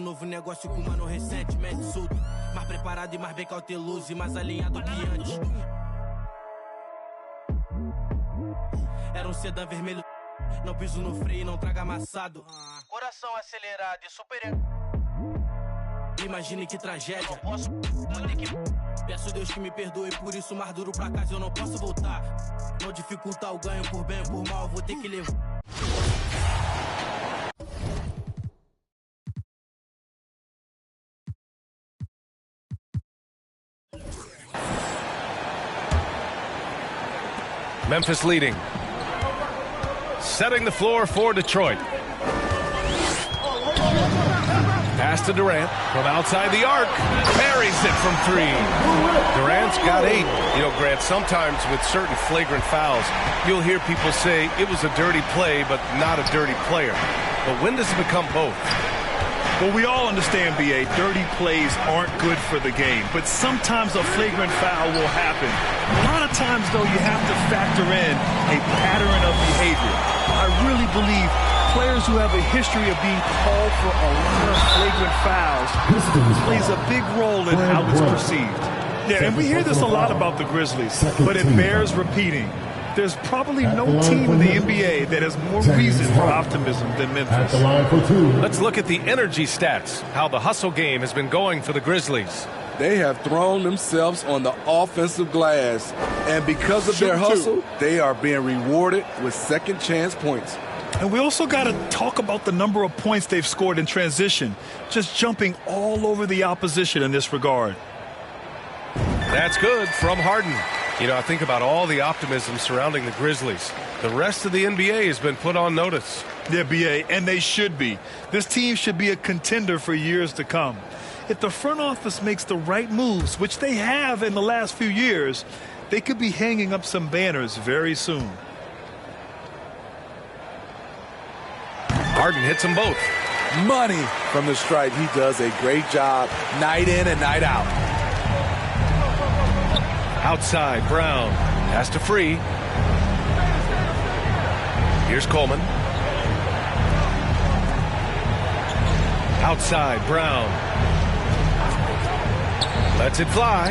Novo negócio com mano recentemente solto. Mais preparado e mais bem cauteloso e mais alinhado que antes. Era um sedã vermelho, não piso no freio, não traga amassado. Coração acelerado e super... Imagine que tragédia. Não posso, vou ter que... Peço Deus que me perdoe, por isso mais duro pra casa eu não posso voltar. Não dificultar o ganho por bem ou por mal, vou ter que levar. Memphis leading. Setting the floor for Detroit. Pass to Durant from outside the arc. Buries it from three. Durant's got 8. You know, Grant, sometimes with certain flagrant fouls, you'll hear people say it was a dirty play, but not a dirty player. But when does it become both? Well, we all understand, B.A., dirty plays aren't good for the game, but sometimes a flagrant foul will happen. A lot of times, though, you have to factor in a pattern of behavior. I really believe players who have a history of being called for a lot of flagrant fouls plays a big role in how it's perceived. Yeah, and we hear this a lot about the Grizzlies, but it bears repeating. There's probably no team in the NBA that has more reason for optimism than Memphis. Let's look at the energy stats, how the hustle game has been going for the Grizzlies. They have thrown themselves on the offensive glass, and because of their hustle, they are being rewarded with second chance points. And we also got to talk about the number of points they've scored in transition, just jumping all over the opposition in this regard. That's good from Harden. You know, I think about all the optimism surrounding the Grizzlies. The rest of the NBA has been put on notice. Yeah, B.A., and they should be. This team should be a contender for years to come. If the front office makes the right moves, which they have in the last few years, they could be hanging up some banners very soon. Harden hits them both. Money from the stripe. He does a great job night in and night out. Outside, Brown has to free. Here's Coleman. Outside, Brown. Lets it fly.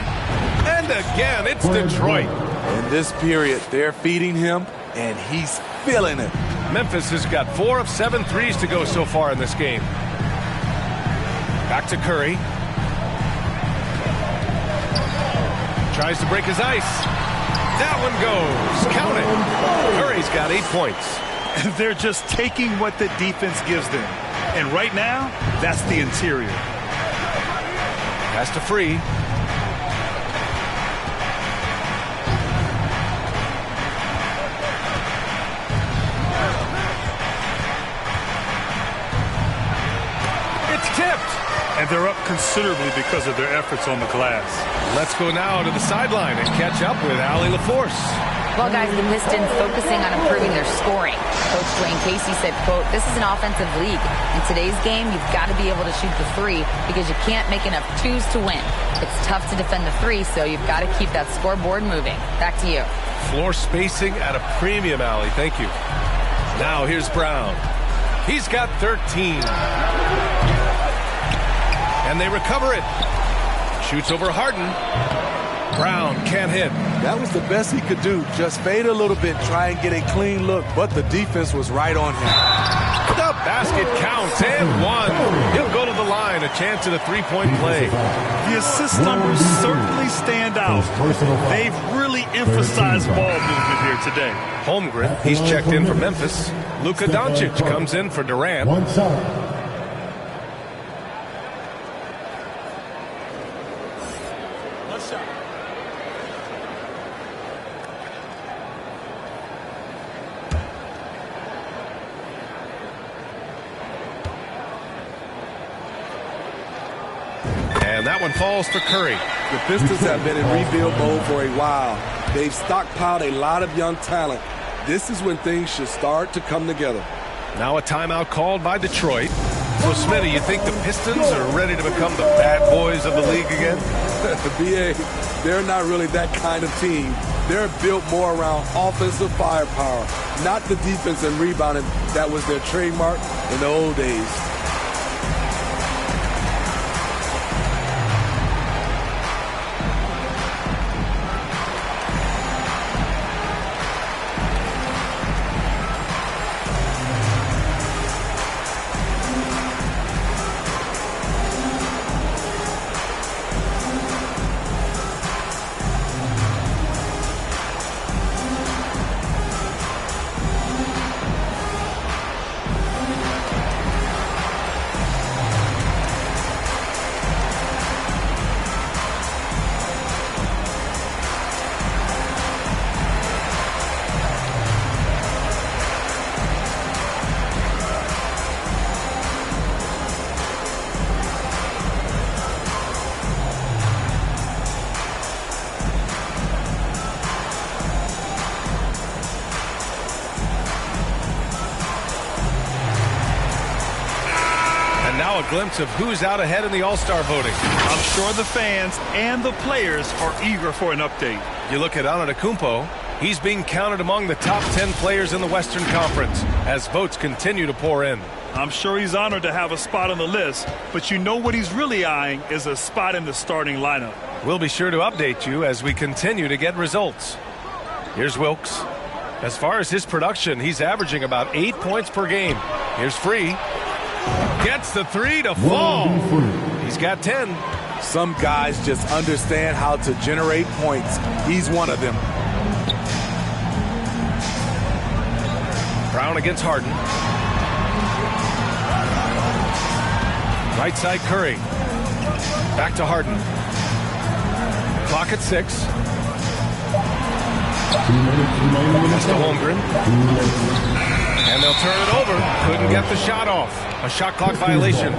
And again, it's Detroit. In this period, they're feeding him, and he's feeling it. Memphis has got 4 of 7 threes to go so far in this game. Back to Curry. Tries to break his ice. That one goes. Count it. Curry's got 8 points. They're just taking what the defense gives them. And right now, that's the interior. Has to free. It's tipped. And they're up considerably because of their efforts on the glass. Let's go now to the sideline and catch up with Allie LaForce. Well, guys, the Pistons focusing on improving their scoring. Coach Dwayne Casey said, quote, "This is an offensive league. In today's game, you've got to be able to shoot the three because you can't make enough twos to win. It's tough to defend the three, so you've got to keep that scoreboard moving." Back to you. Floor spacing at a premium, Allie. Thank you. Now here's Brown. He's got 13. And they recover it. Shoots over Harden. Brown can't hit. That was the best he could do. Just fade a little bit, try and get a clean look, but the defense was right on him. The basket counts and 1. He'll go to the line, a chance at a three-point play. The assist numbers certainly stand out. They've really emphasized ball movement here today. Holmgren, he's checked in for Memphis. Luka Doncic comes in for Durant. One shot. And that one falls for Curry. The Pistons have been in rebuild mode for a while. They've stockpiled a lot of young talent. This is when things should start to come together. Now a timeout called by Detroit. So, Smitty, you think the Pistons are ready to become the bad boys of the league again? BA, they're not really that kind of team. They're built more around offensive firepower, not the defense and rebounding that was their trademark in the old days. Now a glimpse of who's out ahead in the All-Star voting. I'm sure the fans and the players are eager for an update. You look at Antetokounmpo, he's being counted among the top 10 players in the Western Conference as votes continue to pour in. I'm sure he's honored to have a spot on the list, but you know what he's really eyeing is a spot in the starting lineup. We'll be sure to update you as we continue to get results. Here's Wilkes. As far as his production, he's averaging about 8 points per game. Here's Free. Gets the three to fall. He's got 10. Some guys just understand how to generate points. He's one of them. Brown against Harden. Right side Curry. Back to Harden. Clock at 6. That's to Holmgren. And they'll turn it over. Couldn't get the shot off. A shot clock violation.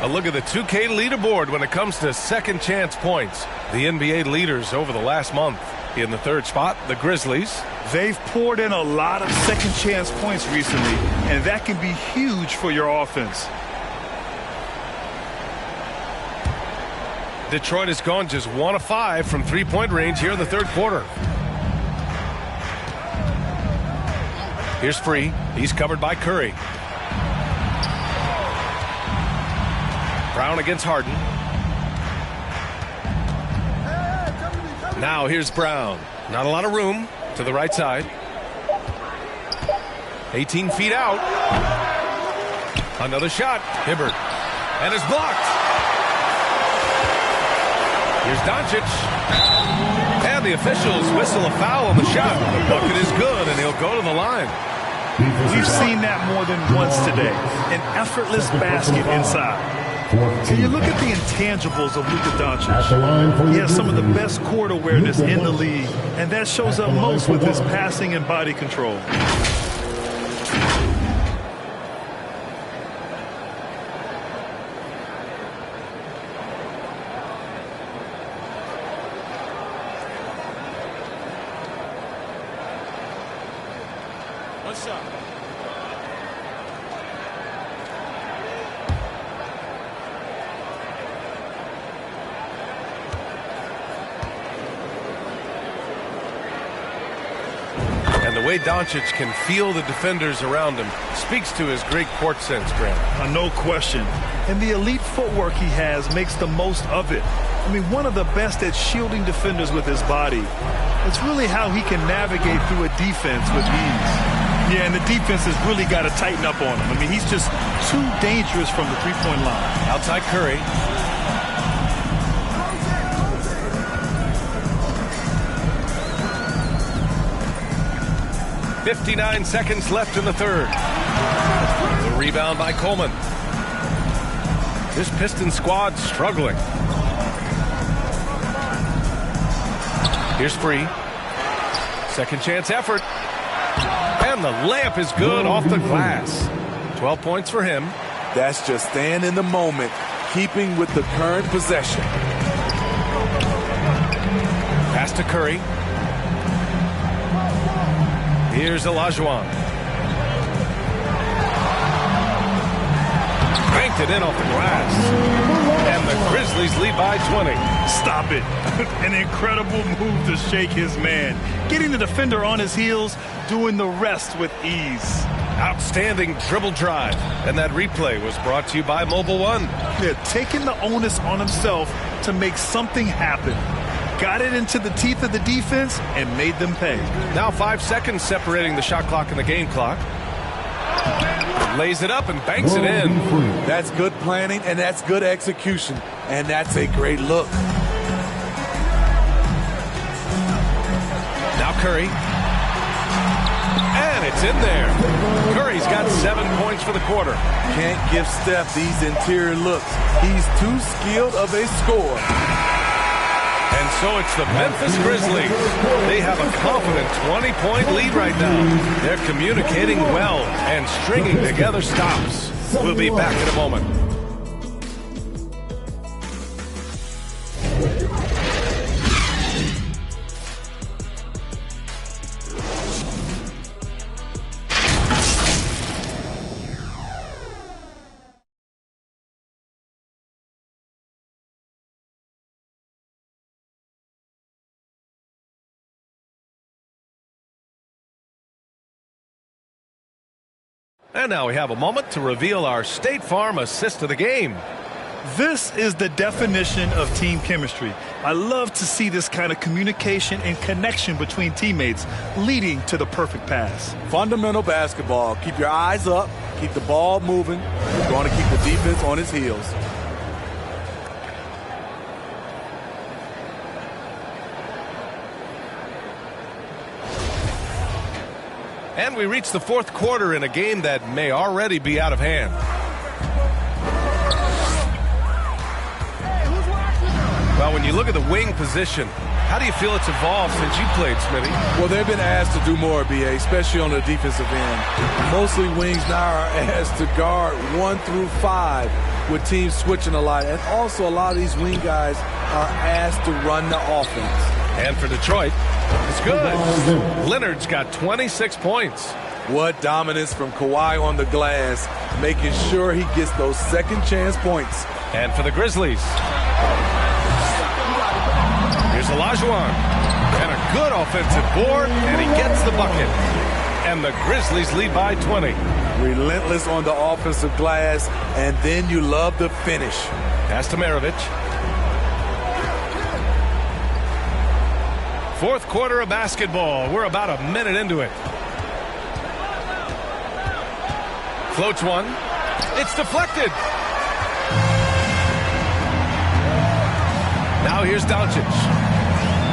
A look at the 2K leaderboard when it comes to second chance points. The NBA leaders over the last month. In the third spot, the Grizzlies. They've poured in a lot of second chance points recently, and that can be huge for your offense. Detroit has gone just 1 of 5 from three-point range here in the third quarter. Here's Free. He's covered by Curry. Brown against Harden. Now here's Brown. Not a lot of room to the right side. 18 feet out. Another shot. Hibbert. And it's blocked. Here's Doncic. And the officials whistle a foul on the shot. The bucket is good, and he'll go to the line. We've seen that more than once today. An effortless basket inside. Can you look at the intangibles of Luka Doncic? He has some of the best court awareness in the league, and that shows up most with his passing and body control. What's up? And the way Doncic can feel the defenders around him speaks to his great court sense, Grant. No question. And the elite footwork he has makes the most of it. I mean, one of the best at shielding defenders with his body. It's really how he can navigate through a defense with ease. Yeah, and the defense has really got to tighten up on him. I mean, he's just too dangerous from the three-point line. Outside Curry. .59 seconds left in the third. The rebound by Coleman. This Pistons squad struggling. Here's Free. Second chance effort. And the layup is good off the glass. 12 points for him. That's just staying in the moment, keeping with the current possession. Pass to Curry. Here's Olajuwon. banked it in off the glass. And the Grizzlies lead by 20. Stop it. An incredible move to shake his man. Getting the defender on his heels, doing the rest with ease. Outstanding dribble drive. And that replay was brought to you by Mobile One. Yeah, taking the onus on himself to make something happen. Got it into the teeth of the defense and made them pay. Now 5 seconds separating the shot clock and the game clock. Lays it up and banks it in. That's good planning, and that's good execution. And that's a great look. Now Curry. And it's in there. Curry's got 7 points for the quarter. Can't give Steph these interior looks. He's too skilled of a scorer. And so it's the Memphis Grizzlies. They have a confident 20-point lead right now. They're communicating well and stringing together stops. We'll be back in a moment. And now we have a moment to reveal our State Farm assist of the game. This is the definition of team chemistry. I love to see this kind of communication and connection between teammates leading to the perfect pass. Fundamental basketball. Keep your eyes up. Keep the ball moving. You're going to keep the defense on its heels. And we reach the fourth quarter in a game that may already be out of hand. Well, when you look at the wing position, how do you feel it's evolved since you played, Smitty? Well, they've been asked to do more, BA, especially on the defensive end. Mostly wings now are asked to guard 1 through 5 with teams switching a lot. And also a lot of these wing guys are asked to run the offense. And for Detroit, it's good. Leonard's got 26 points. What dominance from Kawhi on the glass, making sure he gets those second chance points. And for the Grizzlies, here's Olajuwon. And a good offensive board, and he gets the bucket. And the Grizzlies lead by 20. Relentless on the offensive glass, and then you love the finish. Pass to Maravich. Fourth quarter of basketball. We're about a minute into it. Floats one. It's deflected. Now here's Doncic.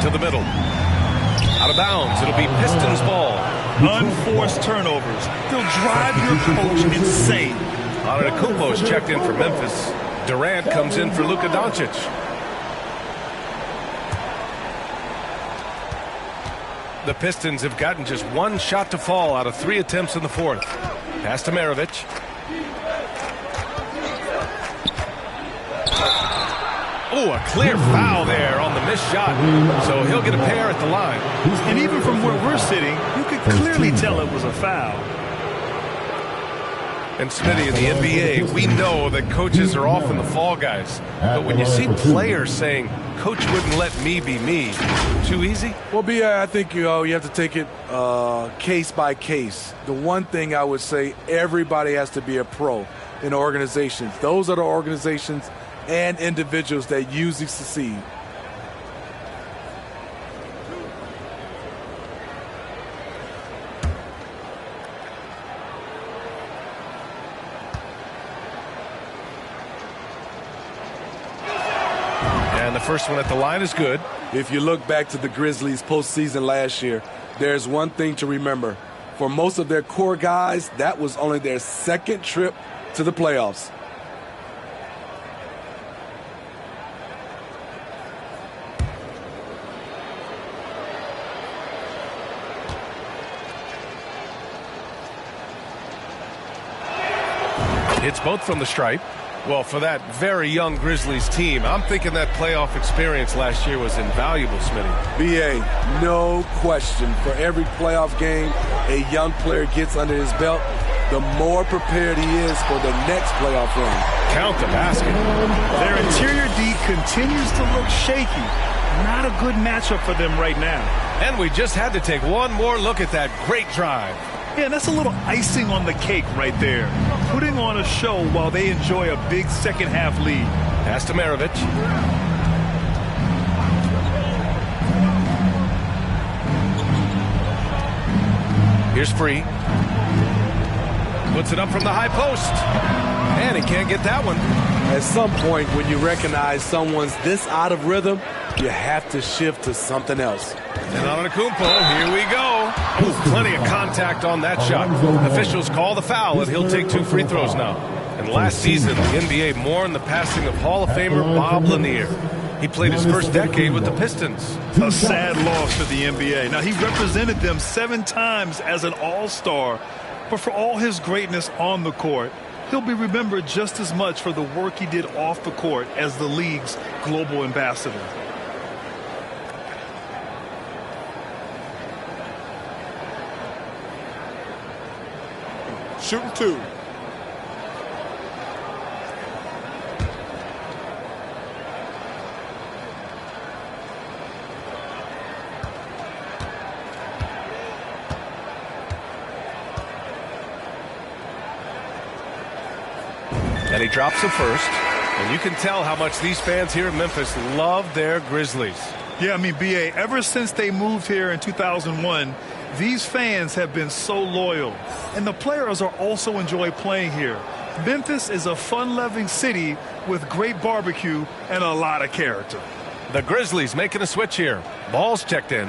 To the middle. Out of bounds. It'll be Pistons ball. Unforced turnovers. They'll drive your coach insane. Antetokounmpo's checked in for Memphis. Durant comes in for Luka Doncic. The Pistons have gotten just one shot to fall out of 3 attempts in the fourth. Pass to Maravich. Oh, a clear foul there on the missed shot. So he'll get a pair at the line. And even from where we're sitting, you could clearly tell it was a foul. And Smitty, in the NBA, we know that coaches are often the fall guys. But when you see players saying, "Coach wouldn't let me be me," too easy? Well, B.A., I think you have to take it case by case. The one thing I would say, everybody has to be a pro in organizations. Those are the organizations and individuals that usually succeed. And the first one at the line is good. If you look back to the Grizzlies postseason last year, there's one thing to remember. For most of their core guys, that was only their second trip to the playoffs. Hits both from the stripe. Well, for that very young Grizzlies team, I'm thinking that playoff experience last year was invaluable, Smitty. B.A., no question. For every playoff game a young player gets under his belt, the more prepared he is for the next playoff run. Count the basket. Their interior D continues to look shaky. Not a good matchup for them right now. And we just had to take one more look at that great drive. Yeah, that's a little icing on the cake right there. Putting on a show while they enjoy a big second-half lead. Pass to Maravich. Here's Free. Puts it up from the high post. And he can't get that one. At some point, when you recognize someone's this out of rhythm, you have to shift to something else. And Antetokounmpo, here we go. Ooh, plenty of contact on that shot. Officials call the foul, and he'll take 2 free throws now. And last season, the NBA mourned the passing of Hall of Famer Bob Lanier. He played his first decade with the Pistons. A sad loss for the NBA. Now, he represented them 7 times as an all-star, but for all his greatness on the court, he'll be remembered just as much for the work he did off the court as the league's global ambassador. Shooting 2. And he drops the first. And you can tell how much these fans here in Memphis love their Grizzlies. Yeah, I mean, B.A., ever since they moved here in 2001, these fans have been so loyal. And the players are also enjoy playing here. Memphis is a fun-loving city with great barbecue and a lot of character. The Grizzlies making a switch here. Ball's checked in.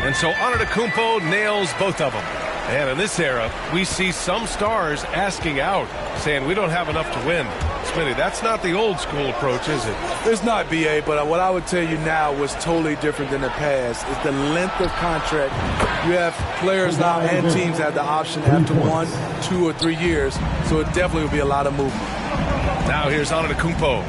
And so Antetokounmpo nails both of them. And in this era, we see some stars asking out, saying we don't have enough to win. Smitty, that's not the old school approach, is it? It's not, B.A., but what I would tell you now was totally different than the past. It's the length of contract. You have players now and teams have the option after 1, 2, or 3 years, so it definitely will be a lot of movement. Now here's Antetokounmpo.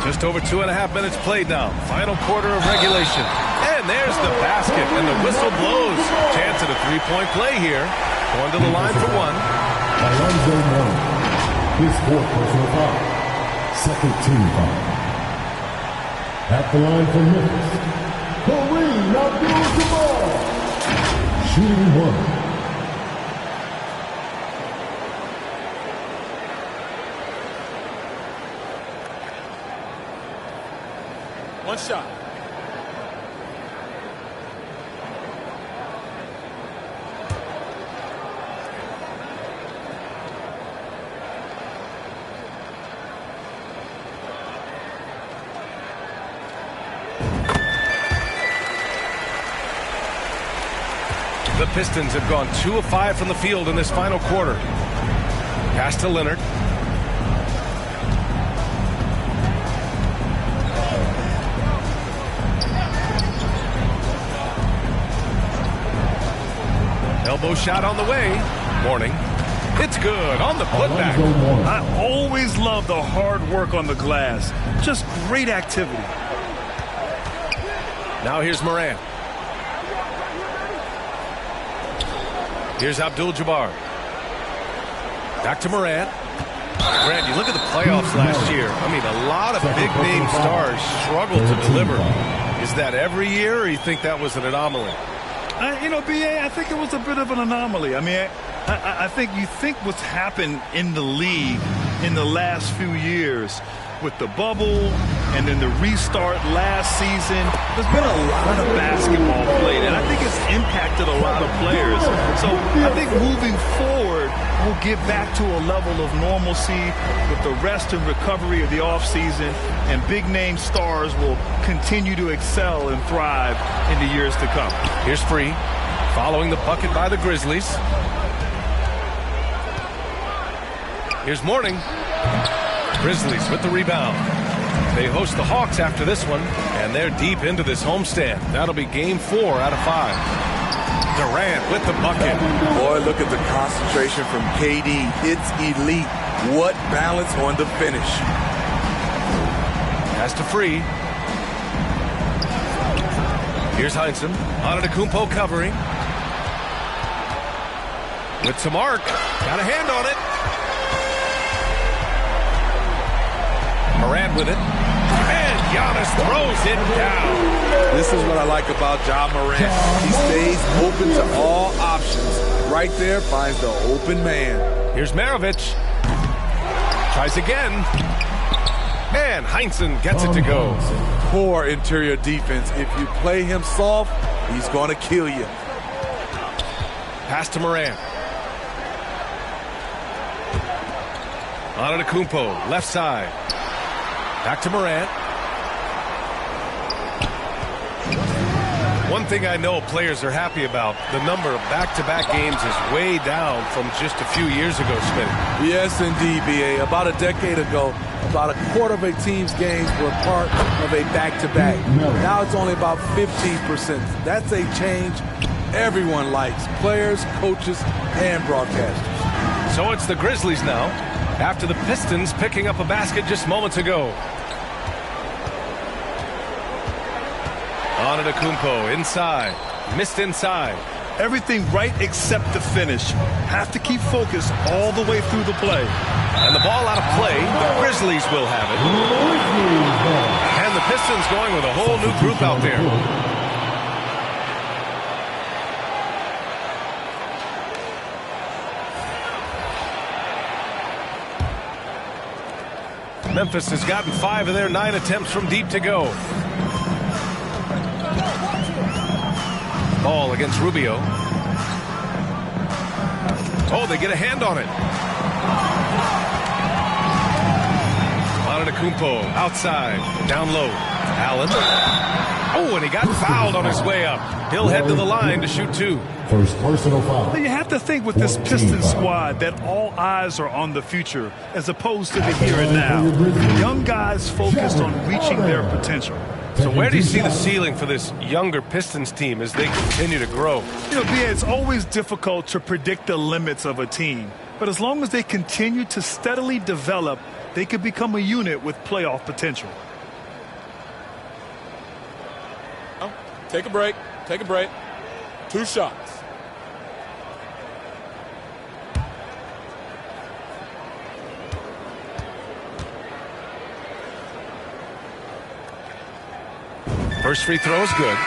Just over 2.5 minutes played now. Final quarter of regulation. And there's the basket, and the whistle blows. Chance at a 3-point play here. Going to the line for 1. Alonzo Mourning, his 4th personal foul, 2nd team foul. At the line for Memphis, Kareem Abdul-Jabbar, shooting 1. One shot. The Pistons have gone 2 of 5 from the field in this final quarter. Pass to Leonard. Elbow shot on the way. Mourning. It's good on the putback. I always love the hard work on the glass. Just great activity. Now here's Morant. Here's Abdul-Jabbar. Back to Morant. Grant, you look at the playoffs last year. I mean, a lot of big-name stars struggled to deliver. Is that every year, or you think that was an anomaly? You know, B.A., I think it was a bit of an anomaly. I mean, I think you think what's happened in the league in the last few years with the bubble and then the restart last season, there's been a lot of basketball played, and I think it's impacted a lot of players. So I think moving forward, we'll get back to a level of normalcy with the rest and recovery of the offseason, and big-name stars will continue to excel and thrive in the years to come. Here's Free, following the bucket by the Grizzlies. Here's Mourning. Grizzlies with the rebound. They host the Hawks after this one, and they're deep into this homestand. That'll be game 4 out of 5. Durant with the bucket. Boy, look at the concentration from KD. It's elite. What balance on the finish. Pass to Free. Here's Heinsohn. Antetokounmpo covering. With to Mark. Got a hand on it. Morant with it. And Giannis throws it down. This is what I like about Ja Morant. He stays open to all options. Right there, finds the open man. Here's Maravich. Tries again. And Heinsohn gets it to go. Poor interior defense. If you play him soft, he's going to kill you. Pass to Morant. Antetokounmpo, left side. Back to Morant. One thing I know players are happy about, the number of back-to-back games is way down from just a few years ago, Smith. Yes, indeed, B.A. About a decade ago, about a quarter of a team's games were part of a back-to-back. Now it's only about 15%. That's a change everyone likes, players, coaches, and broadcasters. So it's the Grizzlies now, after the Pistons picking up a basket just moments ago. Antetokounmpo inside, missed inside. Everything right except the finish. Have to keep focused all the way through the play. And the ball out of play, the Grizzlies will have it. And the Pistons going with a whole new group out there. Memphis has gotten 5 of their 9 attempts from deep to go. Ball against Rubio. Oh, they get a hand on it. Antetokounmpo outside, down low. Allen. Oh, and he got fouled on his way up. He'll head to the line to shoot 2. First personal foul. You have to think with this Pistons squad that all eyes are on the future as opposed to the here and now. Young guys focused on reaching their potential. So where do you see the ceiling for this younger Pistons team as they continue to grow? You know, B.A., it's always difficult to predict the limits of a team. But as long as they continue to steadily develop, they could become a unit with playoff potential. Take a break. Take a break. 2 shots. First free throw is good.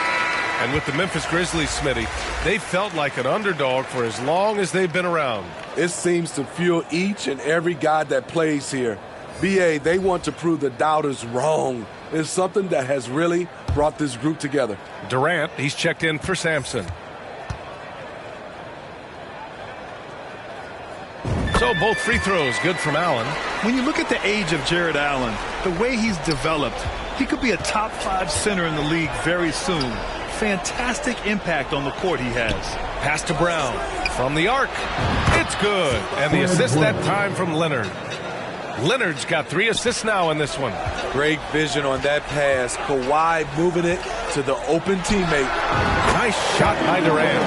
And with the Memphis Grizzlies, Smitty, they felt like an underdog for as long as they've been around. It seems to fuel each and every guy that plays here. B.A., they want to prove the doubters wrong. It's something that has really brought this group together. Durant, he's checked in for Sampson. So both free throws good from Allen. When you look at the age of Jared Allen, the way he's developed, he could be a top 5 center in the league very soon. Fantastic impact on the court he has. Pass to Brown from the arc. It's good. And the assist that time from Leonard. Leonard's got 3 assists now in this one. Great vision on that pass. Kawhi moving it to the open teammate. Nice shot by Durant.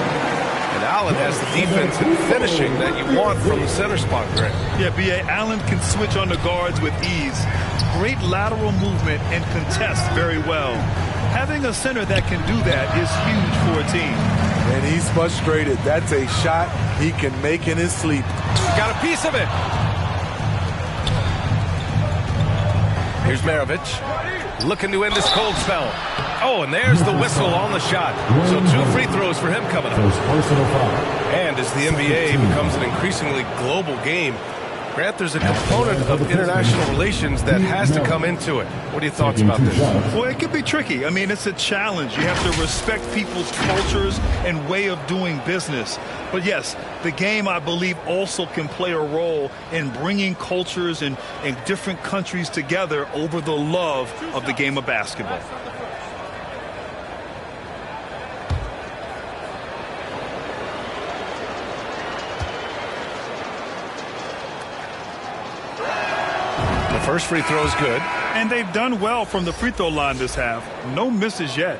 And Allen has the defense and finishing that you want from the center spot, Grant. Yeah, B.A., Allen can switch on the guards with ease. Great lateral movement and contest very well. Having a center that can do that is huge for a team. And he's frustrated. That's a shot he can make in his sleep. Got a piece of it. Here's Maravich. Looking to end this cold spell. Oh, and there's the whistle on the shot. So 2 free throws for him coming up. And as the NBA becomes an increasingly global game, Grant, there's a component of international relations that has to come into it. What are your thoughts about this? Well, it could be tricky. I mean, it's a challenge. You have to respect people's cultures and way of doing business. But yes, the game, I believe, also can play a role in bringing cultures and different countries together over the love of the game of basketball. First free throw is good. And they've done well from the free throw line this half. No misses yet.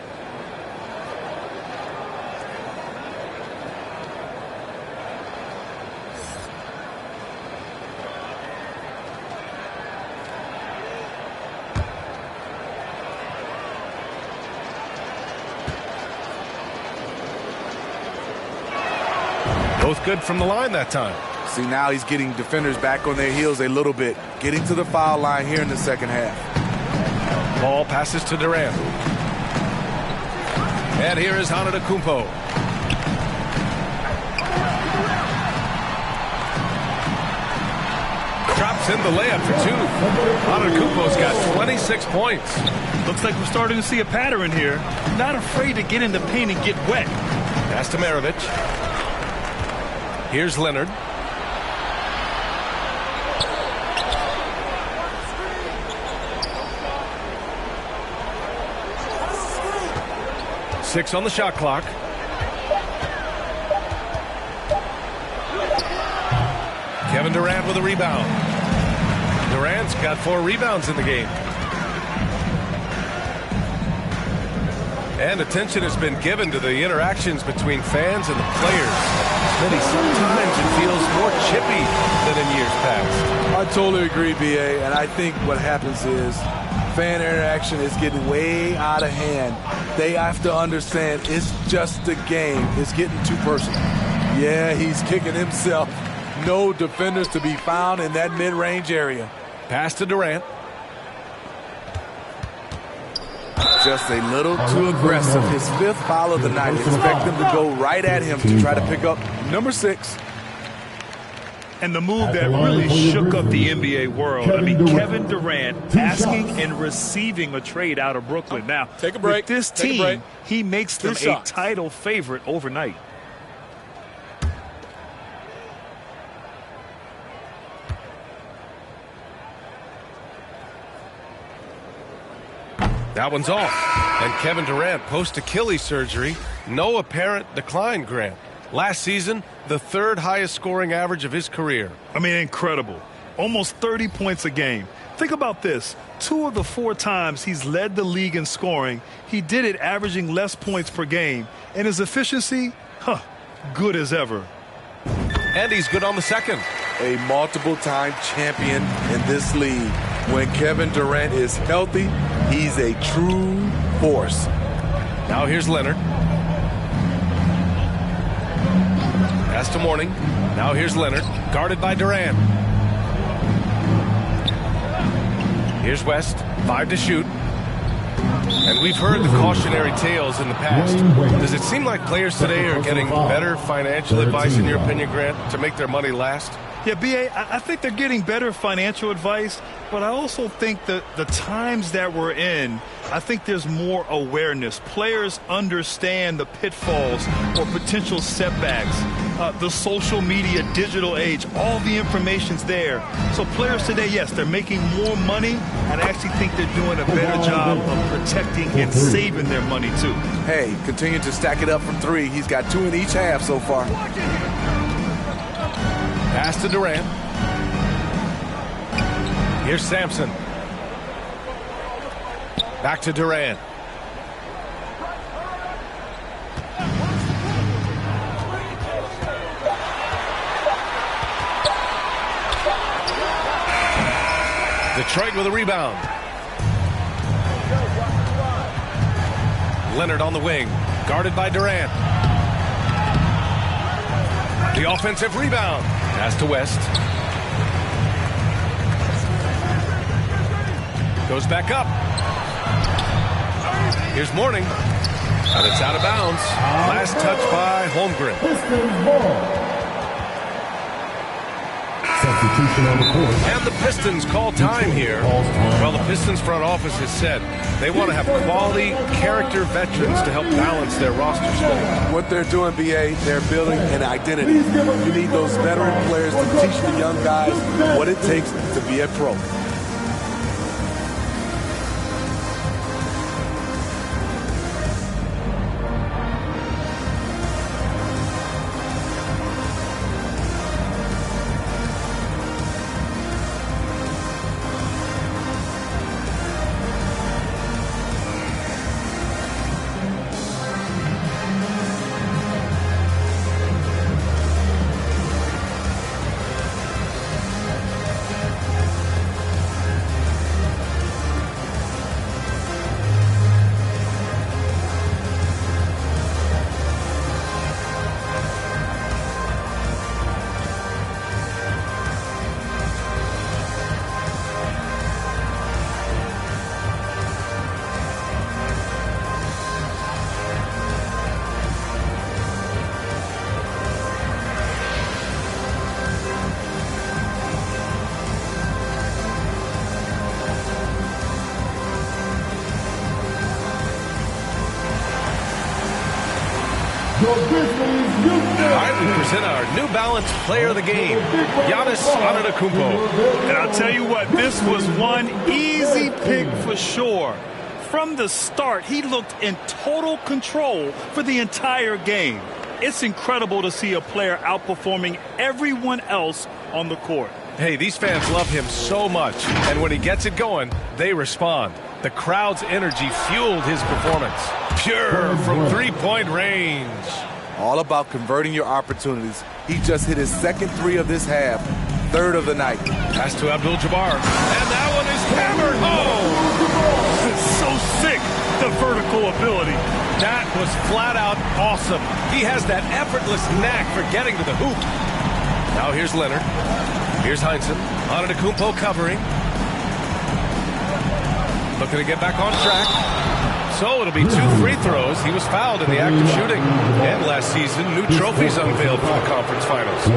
Both good from the line that time. See, now he's getting defenders back on their heels a little bit. Getting to the foul line here in the second half. Ball passes to Durant. And here is Antetokounmpo. Drops in the layup for two. Antetokounmpo's got 26 points. Looks like we're starting to see a pattern here. Not afraid to get in the paint and get wet. Pass to Maravich. Here's Leonard. Six on the shot clock. Kevin Durant with a rebound. Durant's got 4 rebounds in the game. And attention has been given to the interactions between fans and the players. Many sometimes it feels more chippy than in years past. I totally agree, BA, and I think what happens is fan interaction is getting way out of hand. They have to understand it's just a game. It's getting too personal. Yeah, he's kicking himself. No defenders to be found in that mid-range area. Pass to Durant. Just a little too aggressive. His 5th foul of the night. Expect them to go right at him to try to pick up number 6. And the move that really shook up the NBA world. I mean, Kevin Durant asking and receiving a trade out of Brooklyn. Now, take a break. With this team, he makes them a title favorite overnight. That one's off. And Kevin Durant post-Achilles surgery. No apparent decline, Grant. Last season, the 3rd highest scoring average of his career. I mean, incredible. Almost 30 points a game. Think about this. 2 of the 4 times he's led the league in scoring, he did it averaging less points per game. And his efficiency, good as ever. And he's good on the second. A multiple-time champion in this league. When Kevin Durant is healthy, he's a true force. Now here's Leonard. Pass to Mourning. Now here's Leonard, guarded by Durant. Here's West, 5 to shoot. And we've heard the cautionary tales in the past. Does it seem like players today are getting better financial advice, in your opinion, Grant, to make their money last? Yeah, B.A., I think they're getting better financial advice, but I also think that the times that we're in, I think there's more awareness. Players understand the pitfalls or potential setbacks. The social media, digital age, all the information's there. So players today, yes, they're making more money, and I actually think they're doing a better job of protecting and saving their money, too. Hey, continue to stack it up from 3. He's got 2 in each half so far. Pass to Durant. Here's Sampson. Back to Durant. Detroit with a rebound. Leonard on the wing, guarded by Durant. The offensive rebound. Pass to West. Goes back up. Here's Mourning. And it's out of bounds. Last touch by Holmgren. Substitution on the court. And the Pistons call time here. Well, the Pistons front office has said they want to have quality character veterans to help balance their roster spending. What they're doing, BA, they're building an identity. You need those veteran players to teach the young guys what it takes to be a pro. All right, we present our New Balance Player of the Game, Giannis Antetokounmpo. And I'll tell you what, this was one easy pick for sure. From the start, he looked in total control for the entire game. It's incredible to see a player outperforming everyone else on the court. Hey, these fans love him so much, and when he gets it going, they respond. The crowd's energy fueled his performance. Pure from three-point range. All about converting your opportunities. He just hit his second three of this half, third of the night. Pass to Abdul-Jabbar, and that one is hammered home. It's so sick, the vertical ability. That was flat out awesome. He has that effortless knack for getting to the hoop. Now here's Leonard. Here's Heinsohn. Antetokounmpo covering. Looking to get back on track. So it'll be 2 free throws. He was fouled in the act of shooting. And last season, new trophies unveiled for the conference finals.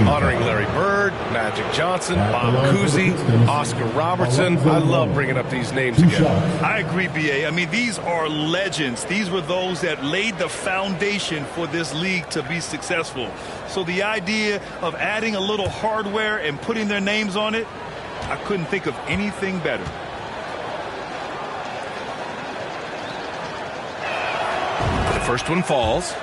Honoring Larry Bird, Magic Johnson, Bob Cousy, Oscar Robertson. I love bringing up these names again. I agree, B.A. I mean, these are legends. These were those that laid the foundation for this league to be successful. So the idea of adding a little hardware and putting their names on it, I couldn't think of anything better. First one falls.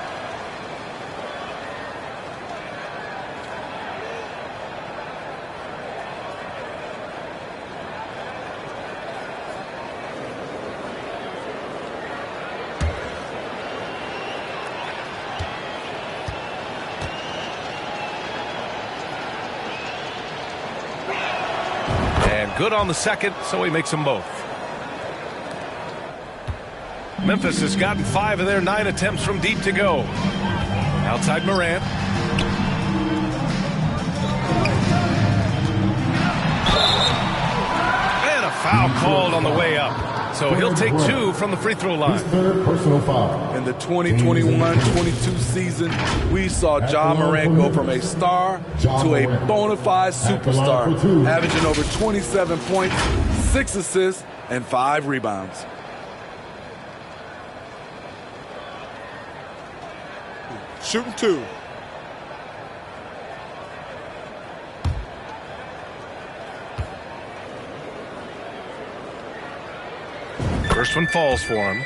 And good on the second, so he makes them both. Memphis has gotten 5 of their 9 attempts from deep to go. Outside Morant. And a foul called on the way up. So he'll take 2 from the free throw line. Personal foul. In the 2021-22 season, we saw Ja Morant go from a star to a bona fide superstar, averaging over 27 points, 6 assists, and 5 rebounds. Shooting 2. First one falls for him.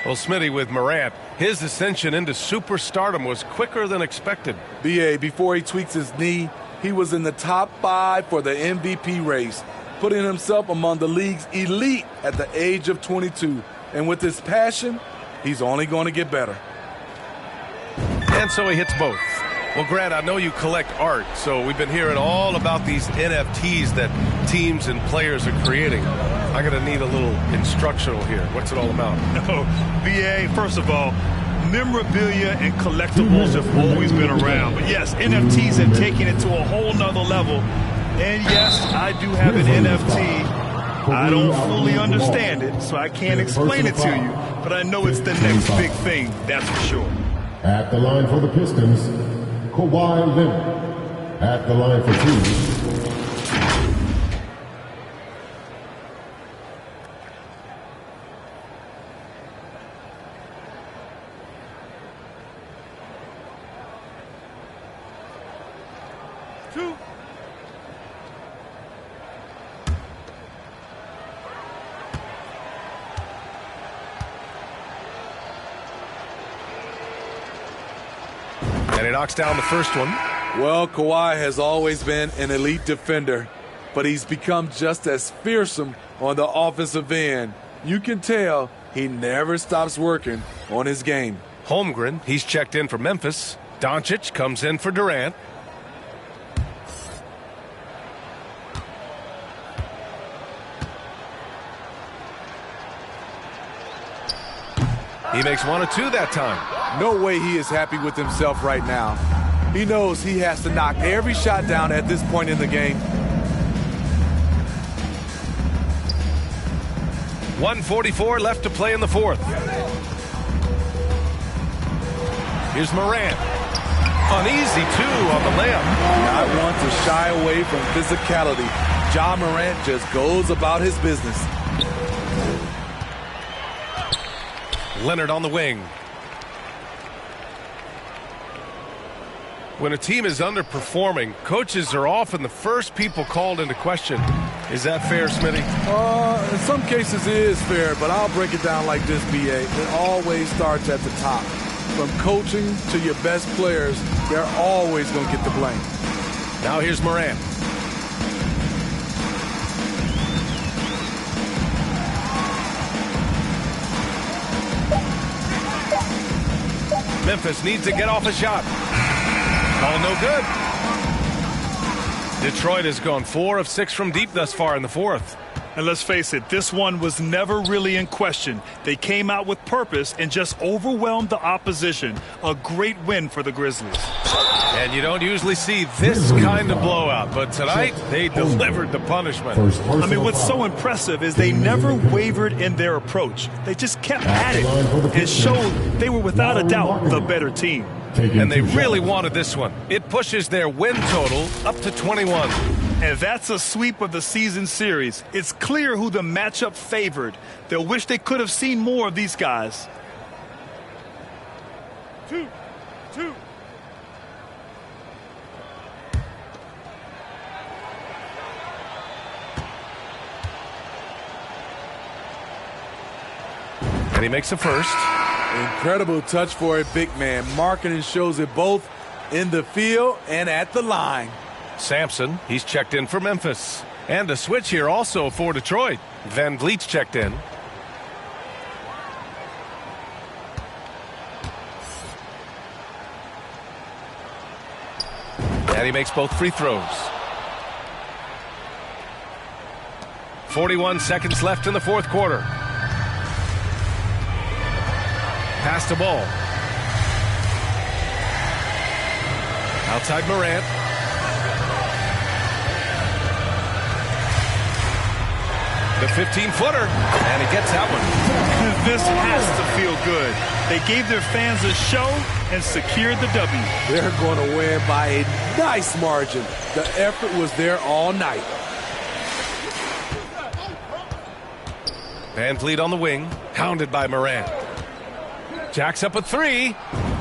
Well, Smitty with Morant, his ascension into superstardom was quicker than expected. B.A., before he tweaks his knee, he was in the top 5 for the MVP race, putting himself among the league's elite at the age of 22. And with his passion, he's only going to get better. And so he hits both. Well, Grant, I know you collect art, so we've been hearing all about these NFTs that teams and players are creating. I'm going to need a little instructional here. What's it all about? No, B.A., first of all, memorabilia and collectibles have always been around. But yes, NFTs have taken it to a whole nother level. And yes, I do have an NFT. I don't fully understand it, so I can't explain it to you. But I know it's the next big thing, that's for sure. At the line for the Pistons, Kawhi Leonard. At the line for 2. And he knocks down the first one. Well, Kawhi has always been an elite defender, but he's become just as fearsome on the offensive end. You can tell he never stops working on his game. Holmgren, he's checked in for Memphis. Doncic comes in for Durant. He makes 1 or 2 that time. No way he is happy with himself right now. He knows he has to knock every shot down at this point in the game. 1:44 left to play in the fourth. Here's Morant. Uneasy, 2 on the layup. Not one to shy away from physicality. Ja Morant just goes about his business. Leonard on the wing. When a team is underperforming, coaches are often the first people called into question. Is that fair, Smitty? In some cases it is fair, but I'll break it down like this, B.A. It always starts at the top. From coaching to your best players, they're always going to get the blame. Now here's Morant. Memphis needs to get off a shot. Ball no good. Detroit has gone 4 of 6 from deep thus far in the fourth. And let's face it, this one was never really in question. They came out with purpose and just overwhelmed the opposition. A great win for the Grizzlies. And you don't usually see this kind of blowout, but tonight they delivered the punishment. I mean, what's so impressive is they never wavered in their approach. They just kept at it and showed they were without a doubt the better team. And they really wanted this one. It pushes their win total up to 21. And that's a sweep of the season series. It's clear who the matchup favored. They'll wish they could have seen more of these guys. 2-2. And he makes a first. Incredible touch for a big man. Marketing shows it both in the field and at the line. Sampson, he's checked in for Memphis. And a switch here also for Detroit. Van Vliet's checked in. And he makes both free throws. 41 seconds left in the fourth quarter. Pass the ball. Outside Morant. The 15-footer. And he gets that one. This has to feel good. They gave their fans a show and secured the W. They're going to win by a nice margin. The effort was there all night. Van Vliet on the wing. Hounded by Morant. Jacks up a three,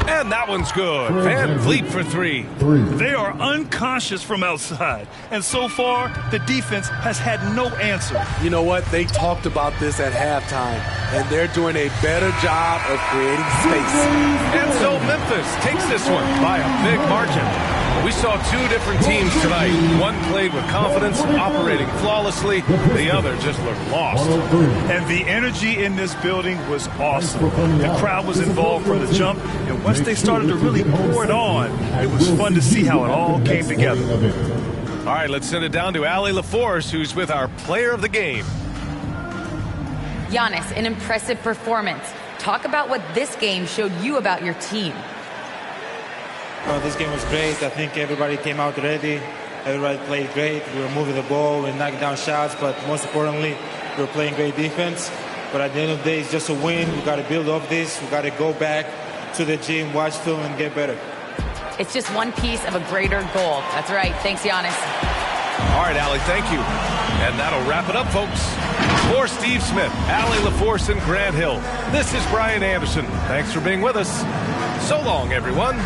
and that one's good. Van Vliet for three. They are unconscious from outside, and so far, the defense has had no answer. You know what? They talked about this at halftime, and they're doing a better job of creating space. And so Memphis takes this one by a big margin. We saw two different teams tonight. One played with confidence, operating flawlessly. The other just looked lost. And the energy in this building was awesome. The crowd was involved from the jump, and once they started to really pour it on, it was fun to see how it all came together. All right, let's send it down to Allie LaForce, who's with our player of the game. Giannis, an impressive performance. Talk about what this game showed you about your team. This game was great. I think everybody came out ready. Everybody played great. We were moving the ball and knocking down shots, but most importantly, we were playing great defense. But at the end of the day, it's just a win. We got to build off this. We got to go back to the gym, watch film, and get better. It's just one piece of a greater goal. That's right. Thanks, Giannis. All right, Allie, thank you. And that'll wrap it up, folks. For Steve Smith, Allie LaForce, and Grant Hill, this is Brian Anderson. Thanks for being with us. So long, everyone.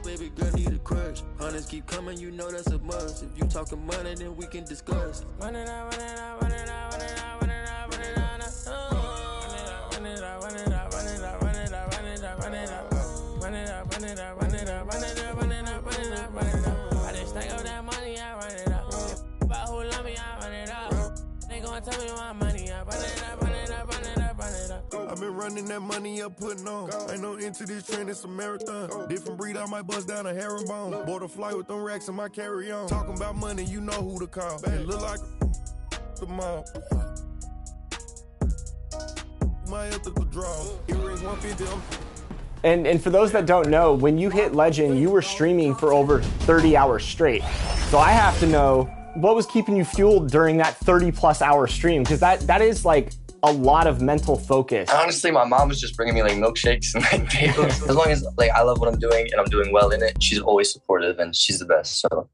baby girl need a crush. Hunters keep coming, you know that's a must. If you talking money, then we can discuss. Run it out, run it out, run it out, run it out, run it out, run it out, run it out, run it out, run it out, run it out, run it out, run it out, run it out, run it out, run it out, run it out, run it out, run it out, run it out. I just stack up that money, I run it out. About who love me, I run it out. They gon' tell me my money, I run it out, run it out, run it out, run it out. I've been running that money up, putting on. Ain't no into this trend, it's a marathon. Different breed, I might bust down a herringbone. Bought a flight with them racks in my carry-on. Talking about money, you know who to call. It look like the mall. My ethical draw. Earrings 150. And for those that don't know, when you hit Legend, you were streaming for over 30 hours straight. So I have to know, what was keeping you fueled during that 30-plus hour stream? Because that is like a lot of mental focus. Honestly, my mom was just bringing me like milkshakes and like bagels. As long as like I love what I'm doing and I'm doing well in it, she's always supportive and she's the best. So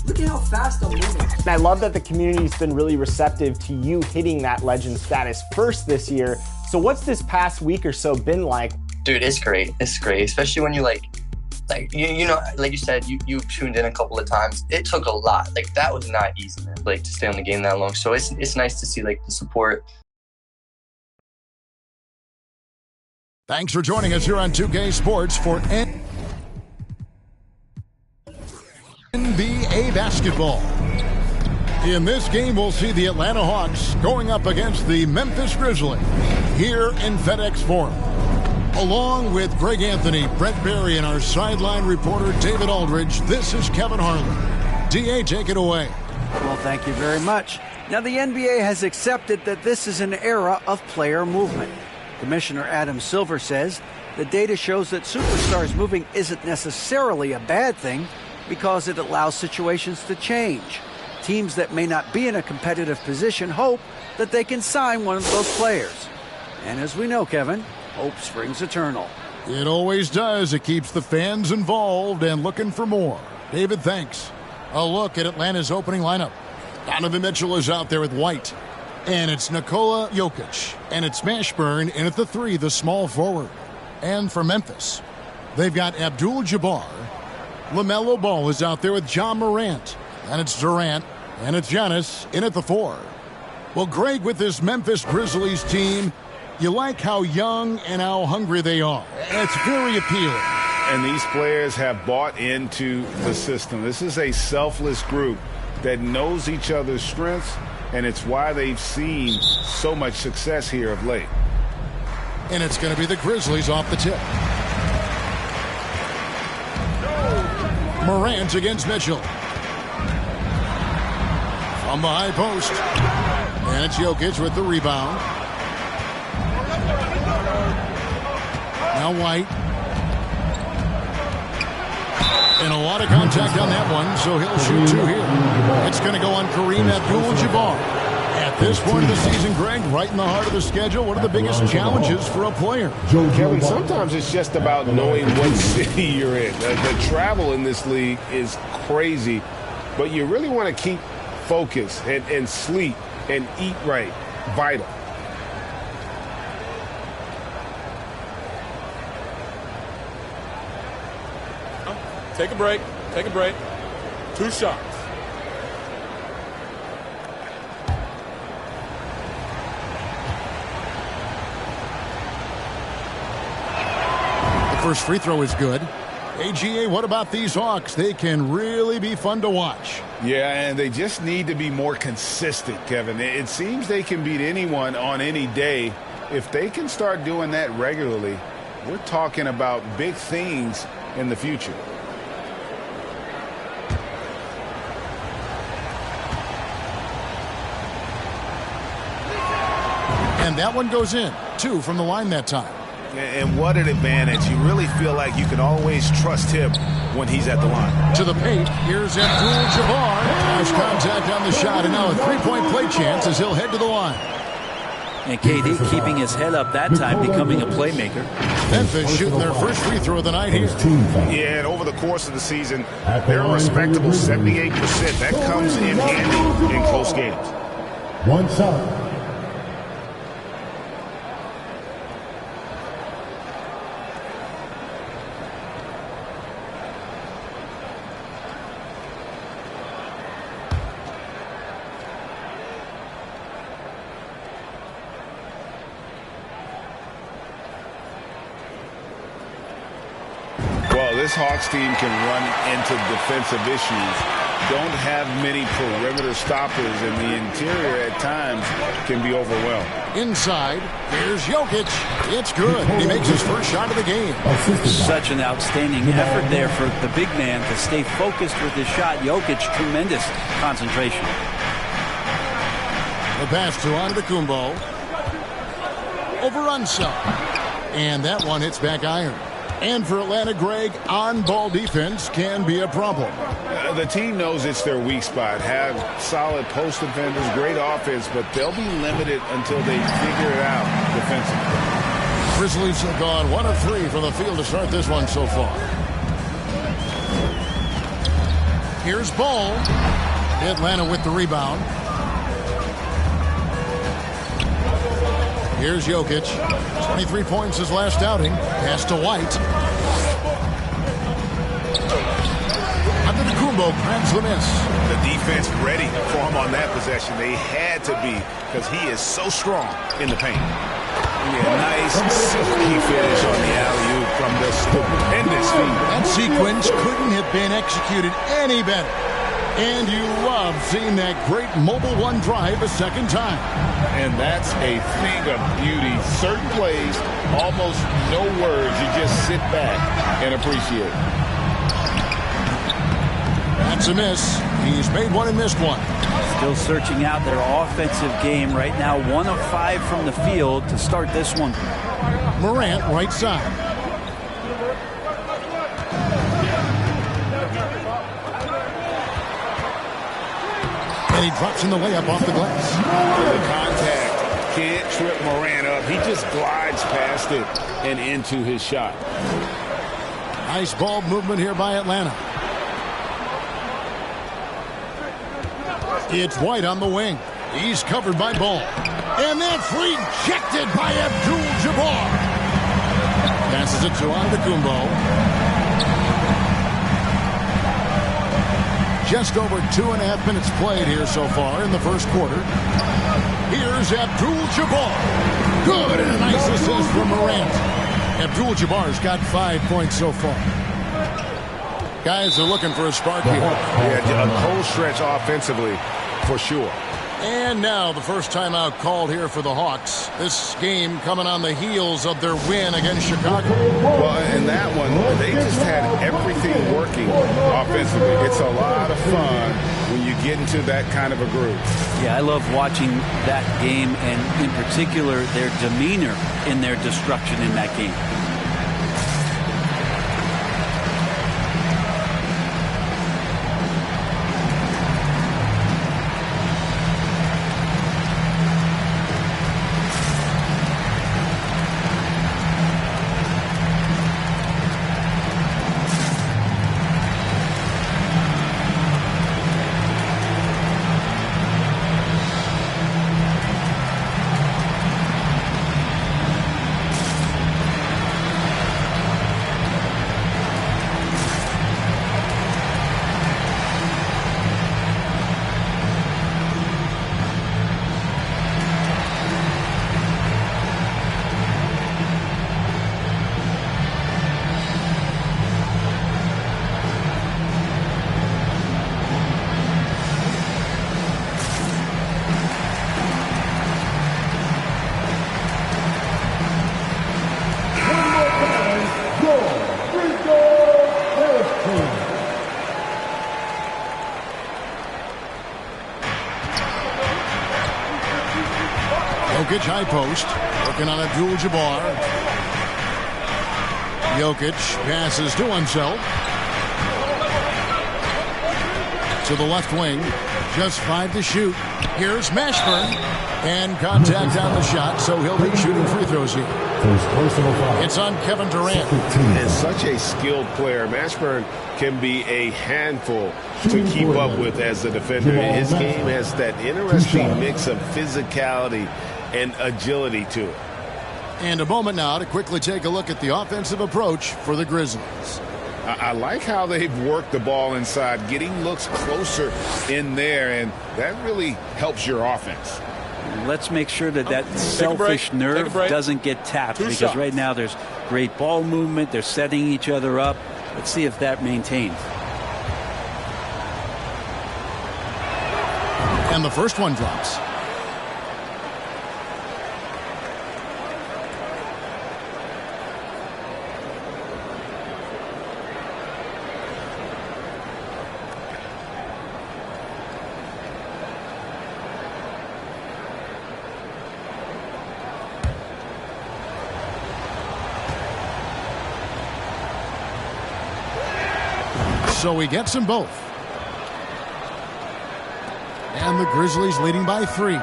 look at how fast I'm moving. And I love that the community's been really receptive to you hitting that Legend status first this year. So what's this past week or so been like? Dude, it's great. It's great, especially when you like you know, like you said, you tuned in a couple of times. It took a lot. Like that was not easy, man. Like to stay on the game that long. So it's nice to see like the support. Thanks for joining us here on 2K Sports for NBA basketball. In this game, we'll see the Atlanta Hawks going up against the Memphis Grizzlies here in FedEx Forum. Along with Greg Anthony, Brett Berry, and our sideline reporter David Aldridge, this is Kevin Harlan. DA, take it away. Well, thank you very much. Now, the NBA has accepted that this is an era of player movement. Commissioner Adam Silver says the data shows that superstars moving isn't necessarily a bad thing because it allows situations to change. Teams that may not be in a competitive position hope that they can sign one of those players. And as we know, Kevin, hope springs eternal. It always does. It keeps the fans involved and looking for more. David, thanks. A look at Atlanta's opening lineup. Donovan Mitchell is out there with White. And it's Nikola Jokic. And it's Mashburn in at the 3, the small forward. And for Memphis, they've got Abdul-Jabbar. LaMelo Ball is out there with John Morant. And it's Durant. And it's Giannis in at the 4. Well, Greg, with this Memphis Grizzlies team, you like how young and how hungry they are. It's very appealing. And these players have bought into the system. This is a selfless group that knows each other's strengths, and it's why they've seen so much success here of late. And it's going to be the Grizzlies off the tip. Morant against Mitchell. From the high post. And it's Jokic with the rebound. Now White. And a lot of contact on that one, so he'll shoot 2 here. It's going to go on Kareem Abdul-Jabbar. At this point of the season, Greg, right in the heart of the schedule, what are the biggest challenges for a player? Kevin, sometimes it's just about knowing what city you're in. The travel in this league is crazy, but you really want to keep focus and sleep and eat right. Vital. Take a break. Take a break. 2 shots. The first free throw is good. AGA, what about these Hawks? They can really be fun to watch. Yeah, and they just need to be more consistent, Kevin. It seems they can beat anyone on any day. If they can start doing that regularly, we're talking about big things in the future. And that one goes in. 2 from the line that time. And what an advantage. You really feel like you can always trust him when he's at the line. To the paint. Here's Abdul-Jabbar. Nice contact on the shot. And now a 3-point play chance as he'll head to the line. And KD keeping his head up that time, becoming a playmaker. Memphis shooting their first free throw of the night here. Yeah, and over the course of the season, they're a respectable 78%. That comes in handy in close games. 1 shot. this Hawks team can run into defensive issues. Don't have many perimeter stoppers, and the interior at times can be overwhelmed. Inside, here's Jokic. It's good. He makes his first shot of the game. Such an outstanding effort there for the big man to stay focused with his shot. Jokic, tremendous concentration. The pass to Antetokounmpo. Over Unseld. And that one hits back iron. And for Atlanta, Greg, on-ball defense can be a problem. The team knows it's their weak spot. Have solid post defenders, great offense, but they'll be limited until they figure it out defensively. Grizzlies have gone 1 of 3 from the field to start this one so far. Here's Ball. Atlanta with the rebound. Here's Jokic. 23 points his last outing. Pass to White. Antetokounmpo grabs the miss. The defense ready for him on that possession. They had to be, because he is so strong in the paint. Yeah, nice silky finish on the alley-oop from the stupendous feet. That sequence couldn't have been executed any better. And you love seeing that great mobile one drive a second time. And that's a thing of beauty. Certain plays, almost no words. You just sit back and appreciate it. That's a miss. He's made one and missed one. Still searching out their offensive game right now. 1 of 5 from the field to start this one. Morant, right side. And he drops in the layup off the glass. The contact can't trip Morant up. He just glides past it and into his shot. Nice ball movement here by Atlanta. It's White on the wing. He's covered by Ball. And that's rejected by Abdul-Jabbar. Passes it to Antetokounmpo. Just over 2.5 minutes played here so far in the first quarter. Here's Abdul-Jabbar. Good, and a nice assist from Morant. Abdul-Jabbar's got 5 points so far. Guys are looking for a spark here. Yeah, a cold stretch offensively, for sure. And now the first timeout called here for the Hawks. This game coming on the heels of their win against Chicago. Well, in that one, they just had everything working offensively. It's a lot of fun when you get into that kind of a groove. Yeah, I love watching that game, and in particular, their demeanor in their destruction in that game. Jokic high post, working on Abdul-Jabbar. Jokic passes to himself. To the left wing, just 5 to shoot. Here's Mashburn, and contact on the shot, so he'll be shooting free throws here. It's on Kevin Durant. And such a skilled player. Mashburn can be a handful to keep up with as a defender. His game has that interesting mix of physicality and agility to it. And a moment now to quickly take a look at the offensive approach for the Grizzlies. I like how they've worked the ball inside, getting looks closer in there, and that really helps your offense. Let's make sure that selfish nerve doesn't get tapped, because right now there's great ball movement. They're setting each other up. Let's see if that maintains. And the first one drops. So he gets them both. And the Grizzlies leading by 3.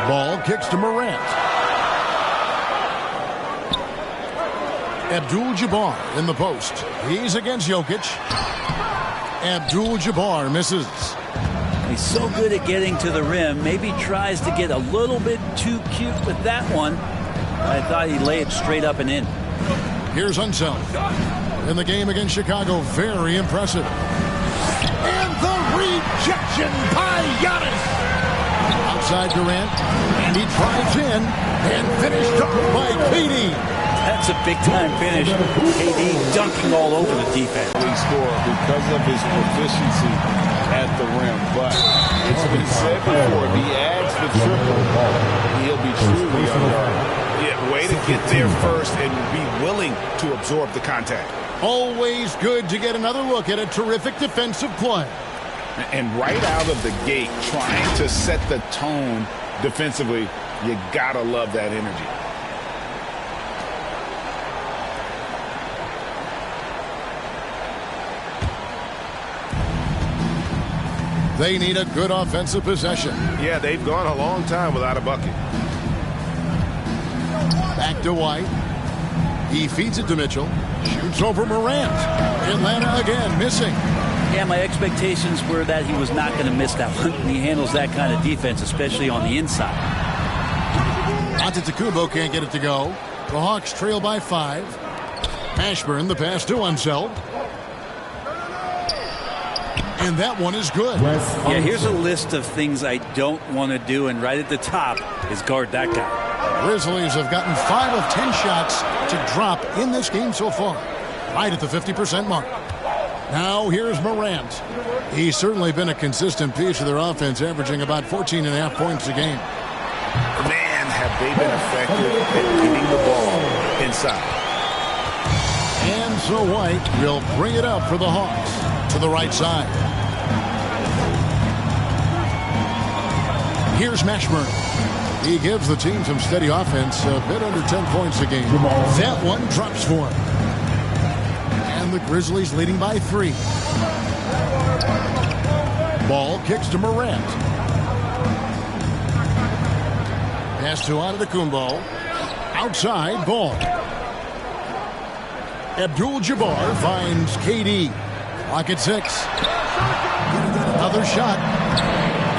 Ball kicks to Morant. Abdul-Jabbar in the post. He's against Jokic. Abdul-Jabbar misses. He's so good at getting to the rim. Maybe tries to get a little bit too cute with that one. I thought he'd lay it straight up and in. Here's Unseld. In the game against Chicago, very impressive. And the rejection by Giannis. Outside Durant, and he drives in and finished off by KD. That's a big-time finish. KD dunking all over the defense. He scored because of his proficiency at the rim. But it's been said before, if he adds the triple, he'll be truly unguarded. Yeah, way to get there first and be willing to absorb the contact. Always good to get another look at a terrific defensive play. And right out of the gate, trying to set the tone defensively, you gotta love that energy. They need a good offensive possession. Yeah, they've gone a long time without a bucket. Back to White. He feeds it to Mitchell. Shoots over Morant. Atlanta again missing. Yeah, my expectations were that he was not going to miss that one. He handles that kind of defense, especially on the inside. Antetokounmpo can't get it to go. The Hawks trail by 5. Ashburn, the pass to Unseld. And that one is good. Yeah, here's a list of things I don't want to do, and right at the top is guard that guy. Grizzlies have gotten 5 of 10 shots to drop in this game so far. Right at the 50% mark. Now here's Morant. He's certainly been a consistent piece of their offense, averaging about 14.5 points a game. Man, have they been effective at getting the ball inside. And so White will bring it up for the Hawks to the right side. Here's Mashburn. He gives the team some steady offense, a bit under 10 points a game. That one drops for him. And the Grizzlies leading by 3. Ball kicks to Morant. Pass to Antetokounmpo. Outside, Ball. Abdul-Jabbar finds KD. Clock at 6. Another shot.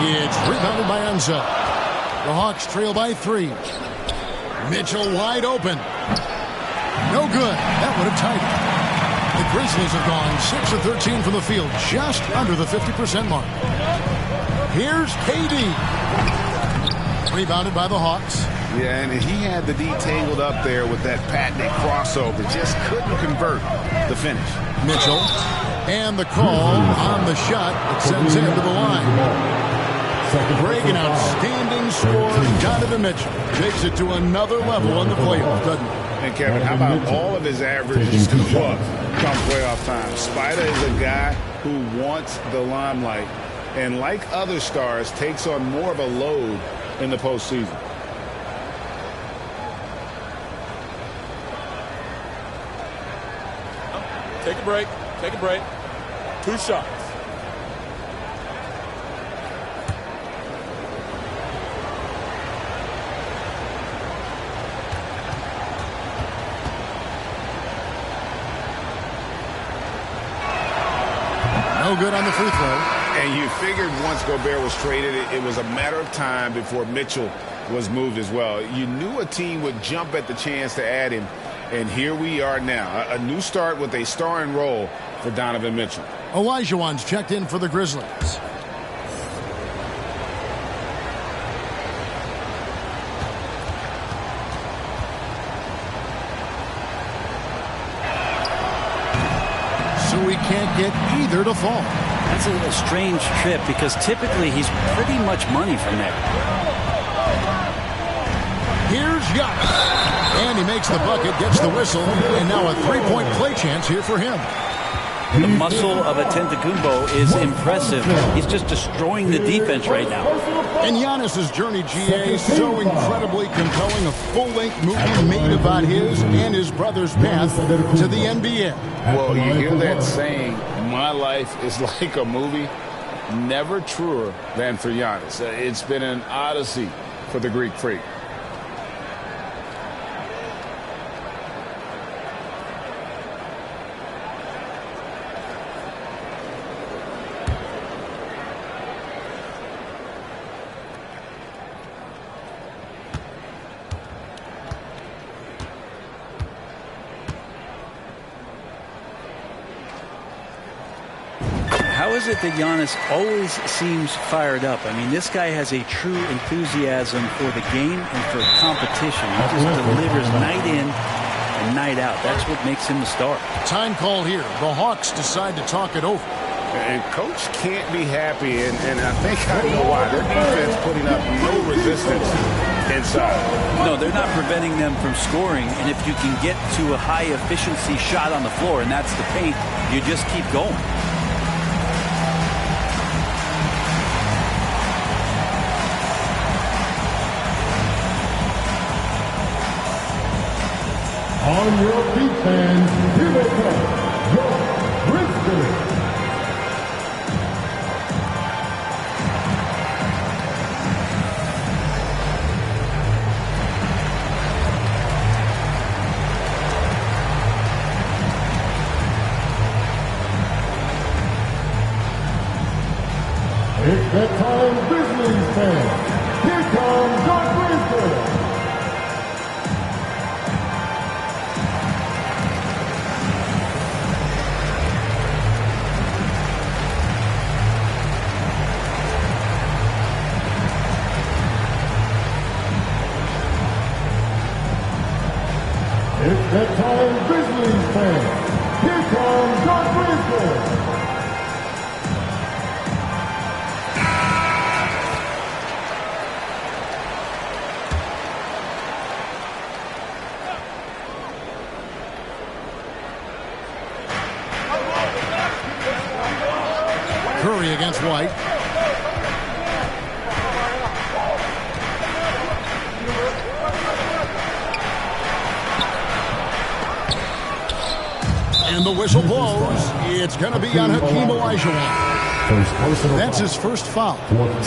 It's rebounded by Unseld. The Hawks trail by 3. Mitchell wide open. No good. That would have tied it. The Grizzlies have gone 6 of 13 from the field, just under the 50% mark. Here's KD. Rebounded by the Hawks. Yeah, and he had the D tangled up there with that patented crossover. Just couldn't convert the finish. Mitchell. And the call on the shot that sends him to the line. An outstanding score. Donovan Mitchell takes it to another level on the playoff, doesn't he? And Kevin, how about all of his averages go up come playoff time? Spider is a guy who wants the limelight, and like other stars, takes on more of a load in the postseason. Take a break. Take a break. 2 shots. No good on the free throw. And you figured once Gobert was traded, it was a matter of time before Mitchell was moved as well. You knew a team would jump at the chance to add him, and here we are now. A new start with a starring role for Donovan Mitchell. Olajuwon's checked in for the Grizzlies. so he can't get either to fall. That's a strange trip because typically he's pretty much money from there. Here's Giannis. And he makes the bucket, gets the whistle, and now a three-point play chance here for him. The muscle of Antetokounmpo is impressive. He's just destroying the defense right now. And Giannis' journey, GA, so incredibly compelling. A full-length movie made about his and his brother's path to the NBA. Well, you hear that saying, my life is like a movie. Never truer than for Giannis. It's been an odyssey for the Greek Freak. How is it that Giannis always seems fired up? I mean, this guy has a true enthusiasm for the game and for competition. He just delivers night in and night out. That's what makes him a star. Time call here. The Hawks decide to talk it over. And Coach can't be happy, and I think I know why. Their defense putting up no resistance inside. No, they're not preventing them from scoring, and if you can get to a high-efficiency shot on the floor, and that's the paint, you just keep going. On your feet, fans, here they come, your Grizzlies. It's that time, Grizzlies fans. Here comes your Grizzlies. It's that time, Grizzlies fans. Here comes your Grizzlies. Curry against White. And the whistle blows. It's going to be on Hakeem Olajuwon. That's his first foul.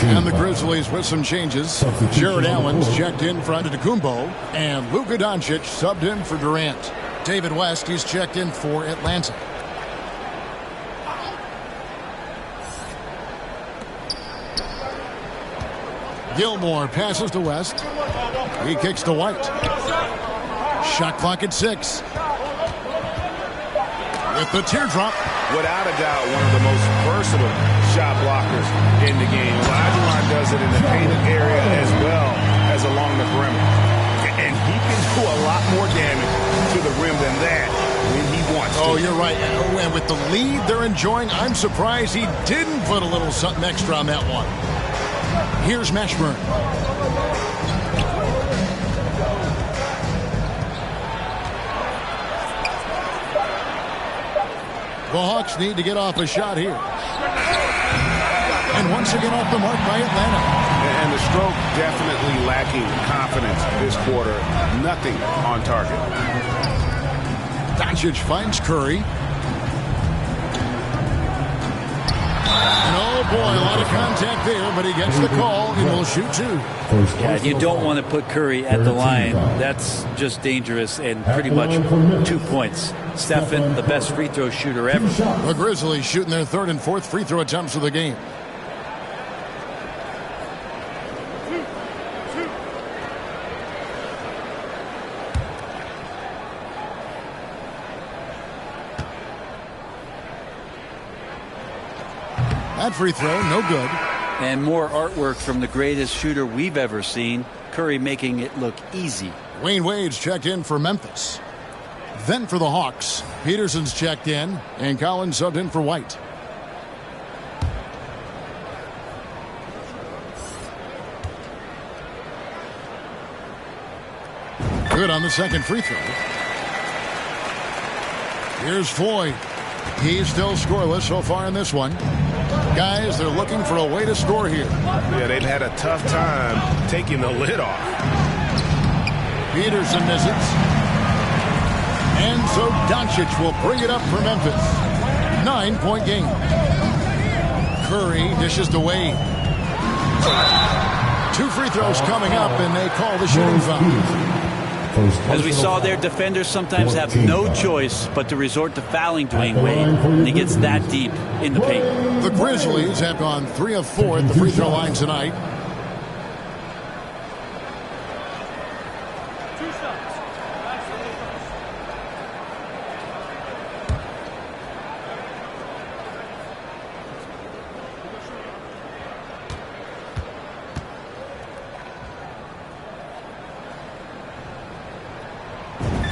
And the Grizzlies with some changes. Jared Allen's checked in for Antetokounmpo, and Luka Doncic subbed in for Durant. David West is checked in for Atlanta. Gilmore passes to West. He kicks to White. Shot clock at 6. With the teardrop. Without a doubt, one of the most versatile shot blockers in the game. Olajuwon does it in the painted area as well as along the perimeter. And he can do a lot more damage to the rim than that when he wants to. Oh, you're right. And with the lead they're enjoying, I'm surprised he didn't put a little something extra on that one. Here's Mashburn. The Hawks need to get off a shot here. And once again off the mark by Atlanta. And the stroke definitely lacking confidence this quarter. Nothing on target. Doncic finds Curry. And oh boy, a lot of contact there, but he gets the call and will shoot 2. Yeah, you don't want to put Curry at the line. That's just dangerous and pretty much 2 points. Stephen, the best free throw shooter ever. The Grizzlies shooting their 3rd and 4th free throw attempts of the game. That free throw, no good. And more artwork from the greatest shooter we've ever seen. Curry making it look easy. Wayne Wade's checked in for Memphis. Then for the Hawks, Peterson's checked in, and Collins subbed in for White. Good on the second free throw. Here's Floyd. He's still scoreless so far in this one. Guys, they're looking for a way to score here. Yeah, they've had a tough time taking the lid off. Peterson misses. And so Doncic will bring it up for Memphis. 9-point game. Curry dishes to Wade. 2 free throws coming up, and they call the shooting foul. As we saw there, defenders sometimes have no choice but to resort to fouling Dwayne Wade, and he gets that deep in the paint. The Grizzlies have gone 3 of 4 at the free throw line tonight.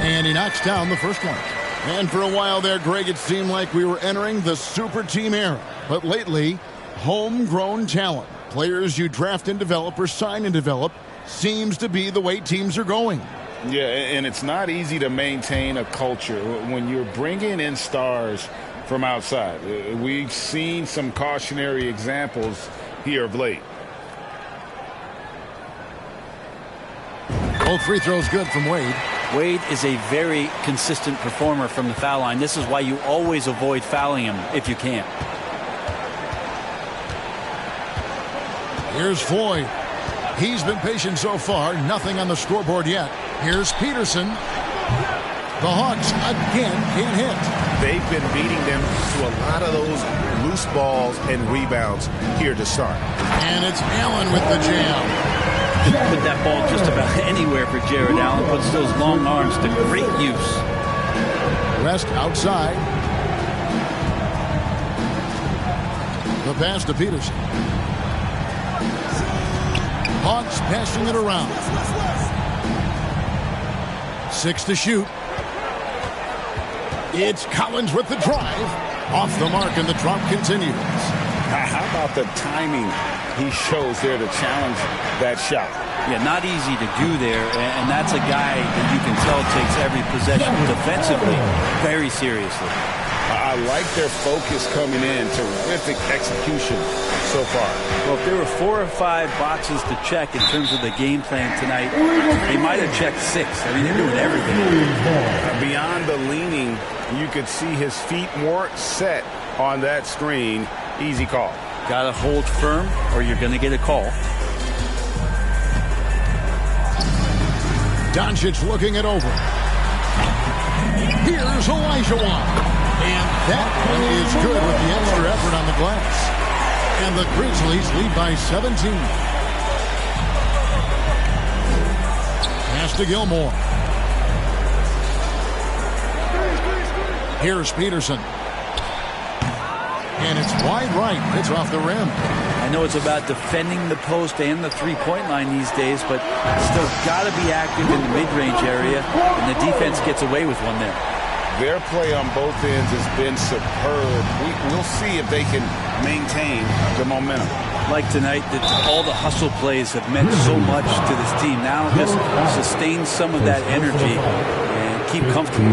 And he knocks down the first one. And for a while there, Greg, it seemed like we were entering the super team era. But lately, homegrown talent, players you draft and develop or sign and develop, seems to be the way teams are going. Yeah, and it's not easy to maintain a culture when you're bringing in stars from outside. We've seen some cautionary examples here of late. Both free throws good from Wade. Wade is a very consistent performer from the foul line. This is why you always avoid fouling him if you can. Here's Floyd. He's been patient so far. Nothing on the scoreboard yet. Here's Peterson. The Hawks again can't hit. They've been beating them to a lot of those loose balls and rebounds here to start. And it's Allen with the jam. Put that ball just about anywhere for Jared Allen. Puts those long arms to great use. Rest outside. The pass to Peterson. Hawks passing it around. 6 to shoot. It's Collins with the drive. Off the mark, and the drop continues. How about the timing he shows there to challenge that shot? Yeah, not easy to do there, and that's a guy that you can tell takes every possession defensively very seriously. I like their focus coming in. Terrific execution so far. Well, if there were 4 or 5 boxes to check in terms of the game plan tonight, they might have checked 6. I mean, they're doing everything. Beyond the leaning, you could see his feet more set on that screen. Easy call. Got to hold firm or you're going to get a call. Doncic looking it over. Here's Olajuwon. And that one is good with the extra effort on the glass. And the Grizzlies lead by 17. Pass to Gilmore. Here's Peterson. And it's wide right. It's off the rim. I know it's about defending the post and the three-point line these days, but still got to be active in the mid-range area, and the defense gets away with one there. Their play on both ends has been superb. We'll see if they can maintain the momentum. Like tonight, all the hustle plays have meant so much to this team. Now just sustain some of that energy and keep comfortable.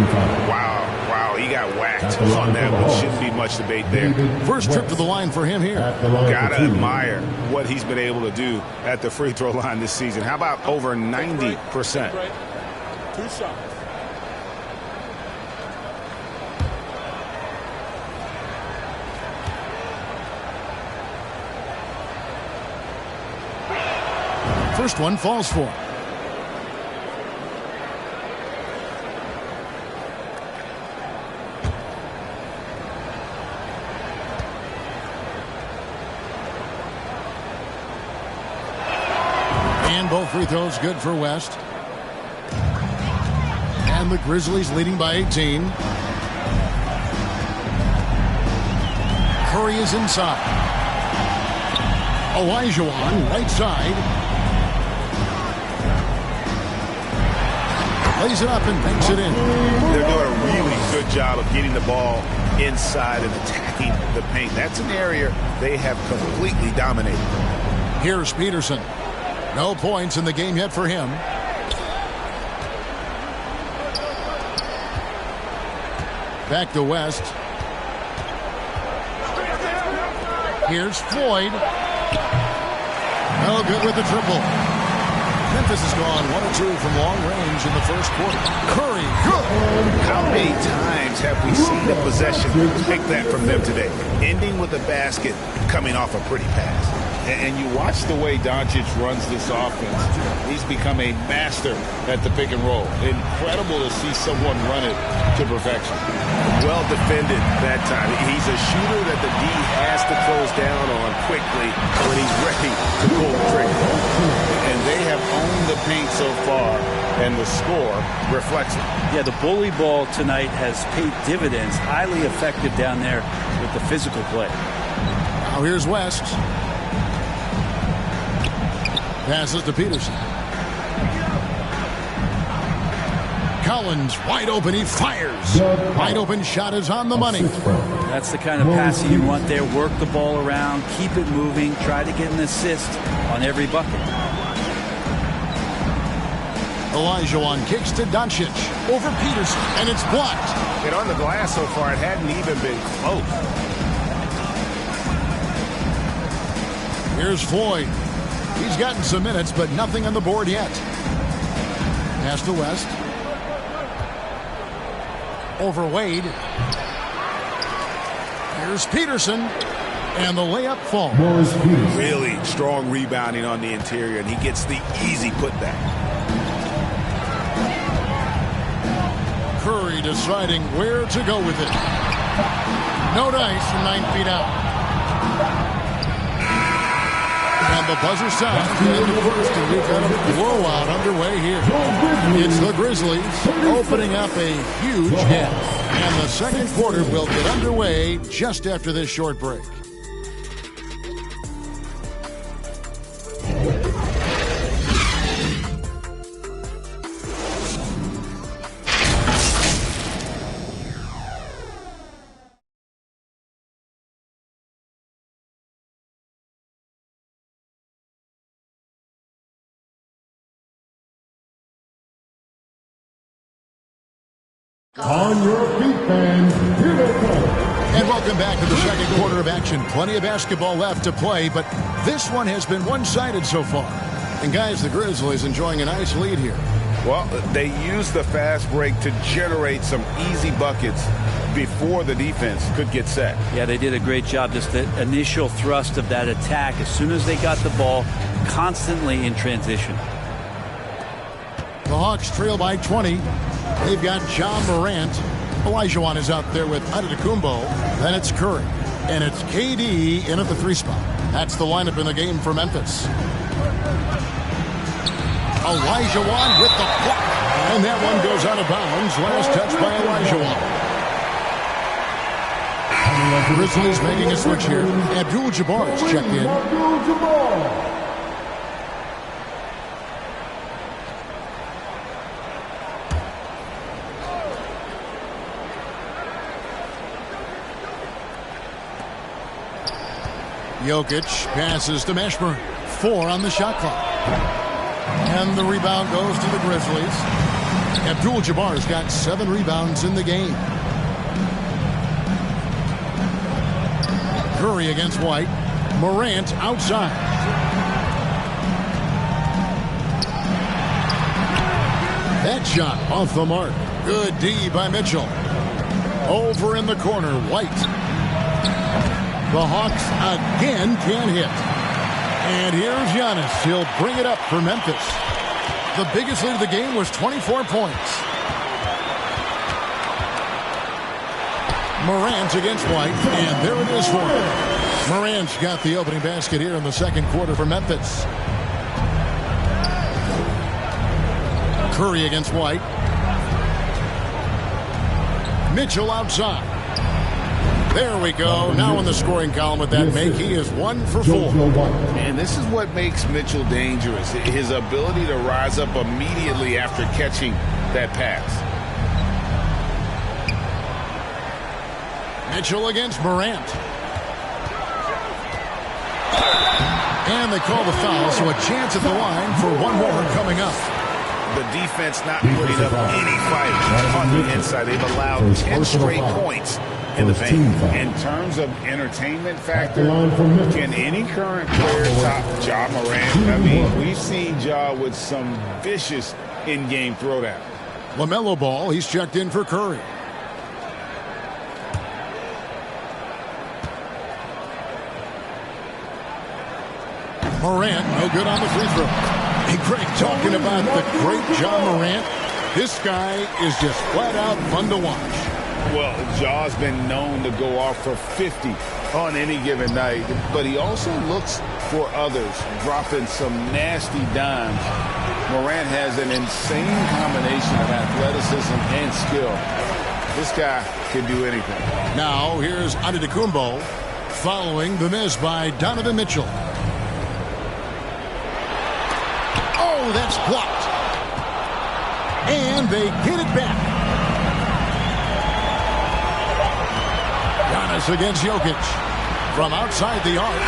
Wow, he got whacked on that one. Shouldn't be much debate there. First trip to the line for him here. Gotta admire what he's been able to do at the free throw line this season. How about over 90%? 2 shots. First one falls for him. And both free throws good for West. And the Grizzlies leading by 18. Curry is inside. Olajuwon right side. Lays it up and banks it in. They're doing a really good job of getting the ball inside and attacking the paint. That's an area they have completely dominated. Here's Peterson. No points in the game yet for him. Back to West. Here's Floyd. No good with the triple. Memphis has gone 1 or 2 from long range in the first quarter. Curry, good. How many times have we seen a possession take that from them today? Ending with a basket, coming off a pretty pass. And you watch the way Doncic runs this offense. He's become a master at the pick and roll. Incredible to see someone run it to perfection. Well defended that time. He's a shooter that the D has to close down on quickly when he's ready to pull the trigger. And they have owned the paint so far, and the score reflects it. Yeah, the bully ball tonight has paid dividends. Highly effective down there with the physical play. Now here's West. Passes to Peterson. Collins wide open. He fires. Wide open shot is on the money. That's the kind of passing you want there. Work the ball around. Keep it moving. Try to get an assist on every bucket. Olajuwon kicks to Doncic. Over Peterson. And it's blocked. And on the glass so far, it hadn't even been close. Here's Floyd. He's gotten some minutes, but nothing on the board yet. Pass to West. Over Wade. Here's Peterson. And the layup falls. Really strong rebounding on the interior, and he gets the easy putback. Curry deciding where to go with it. No dice from 9 feet out. And the buzzer sounds at the end of the first, and we've got a blowout underway here. It's the Grizzlies opening up a huge gap. And the second quarter will get underway just after this short break. On your feet, fans, here they come. And welcome back to the second quarter of action. Plenty of basketball left to play, but this one has been one-sided so far. And guys, the Grizzlies enjoying a nice lead here. Well, they used the fast break to generate some easy buckets before the defense could get set. Yeah, they did a great job. Just the initial thrust of that attack, as soon as they got the ball, constantly in transition. The Hawks trail by 20. They've got John Morant. Olajuwon is out there with Antetokounmpo. Then it's Curry. And it's KD in at the 3 spot. That's the lineup in the game for Memphis. Olajuwon with the block. And that one goes out of bounds. Last touch by Olajuwon. Grizzlies making a switch here. Abdul-Jabbar is checked in. Jokic passes to Mashburn. 4 on the shot clock. And the rebound goes to the Grizzlies. Abdul-Jabbar's got 7 rebounds in the game. Curry against White. Morant outside. That shot off the mark. Good D by Mitchell. Over in the corner, White. The Hawks again can't hit. And here's Giannis. He'll bring it up for Memphis. The biggest lead of the game was 24 points. Morant against White, and there it is for him. Morant's got the opening basket here in the second quarter for Memphis. Curry against White. Mitchell outside. There we go. Now in the scoring column with that make, he is 1 for 4. And this is what makes Mitchell dangerous. His ability to rise up immediately after catching that pass. Mitchell against Morant. And they call the foul, so a chance at the line for one more coming up. The defense not putting up any fight on the inside. They've allowed 10 straight points in the paint. In terms of entertainment factor, can any current player top Ja Morant? I mean, we've seen Ja with some vicious in-game throwdown. LaMelo Ball, he's checked in for Curry. Morant, no good on the free throw. Hey, Greg, talking about the great Ja Morant, this guy is just flat out fun to watch. Well, Ja's been known to go off for 50 on any given night, but he also looks for others, dropping some nasty dimes. Morant has an insane combination of athleticism and skill. This guy can do anything. Now, here's Antetokounmpo following the miss by Donovan Mitchell. Oh, that's blocked. And they get it back. Giannis against Jokic from outside the arc.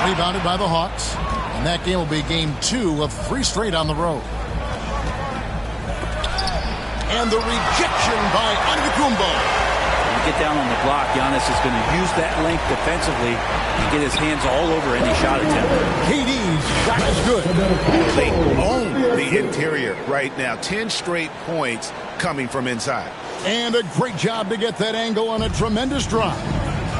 Rebounded by the Hawks. And that game will be game 2 of 3 straight on the road. And the rejection by Antetokounmpo. Get down on the block, Giannis is going to use that length defensively and get his hands all over any shot attempt. KD's shot is good. They own the interior right now. 10 straight points coming from inside. And a great job to get that angle on a tremendous drive.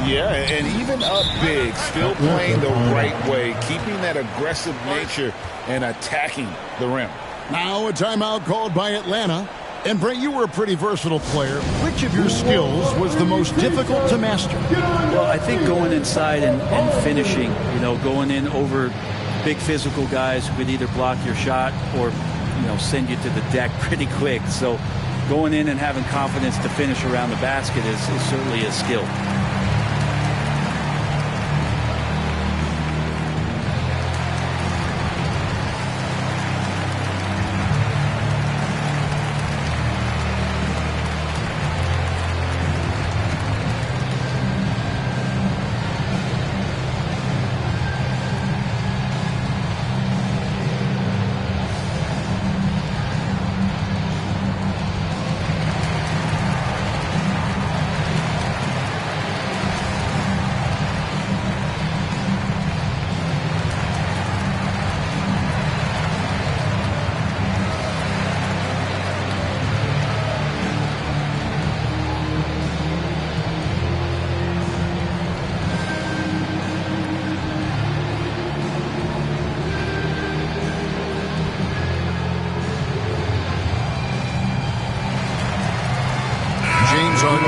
Yeah, and even up big, still playing the right way, keeping that aggressive nature and attacking the rim. Now a timeout called by Atlanta. And, Brent, you were a pretty versatile player. Which of your skills was the most difficult to master? Well, I think going inside and finishing, going in over big physical guys who could either block your shot or, send you to the deck pretty quick. So going in and having confidence to finish around the basket is certainly a skill.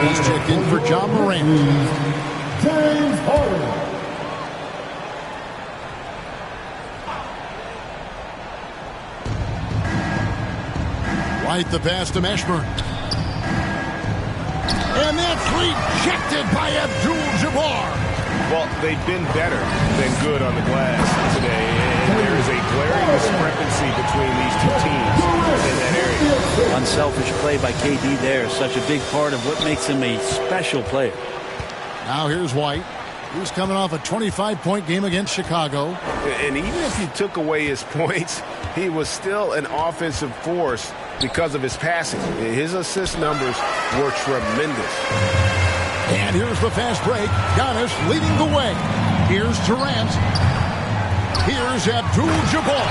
He's checked in for Ja Morant. James Harden. White the pass to Mashburn. And that's rejected by Abdul-Jabbar. Well, they've been better than good on the glass today, and there is a glaring discrepancy between these two teams in that area. Unselfish play by KD there, such a big part of what makes him a special player. Now here's White, who's coming off a 25-point game against Chicago. And even if you took away his points, he was still an offensive force because of his passing. His assist numbers were tremendous. And here's the fast break. Giannis leading the way. Here's Durant. Here's Abdul-Jabbar.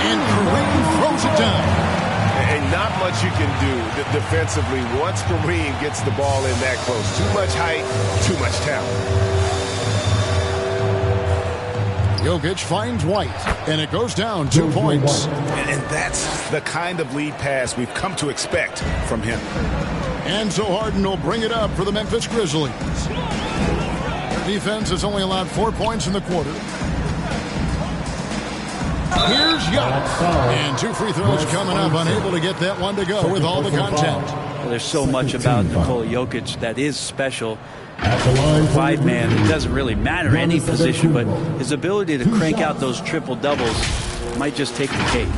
And Kareem throws it down. And not much you can do defensively once Kareem gets the ball in that close. Too much height, too much talent. Jokic finds White, and it goes down 2 points. And that's the kind of lead pass we've come to expect from him. And so Harden will bring it up for the Memphis Grizzlies. Their defense has only allowed 4 points in the quarter. Here's Giannis. And 2 free throws coming up, unable to get that one to go with all the contact. Well, there's so much about Nikola Jokic that is special. 5-man, it doesn't really matter any position, but his ability to crank out those triple-doubles might just take the cake.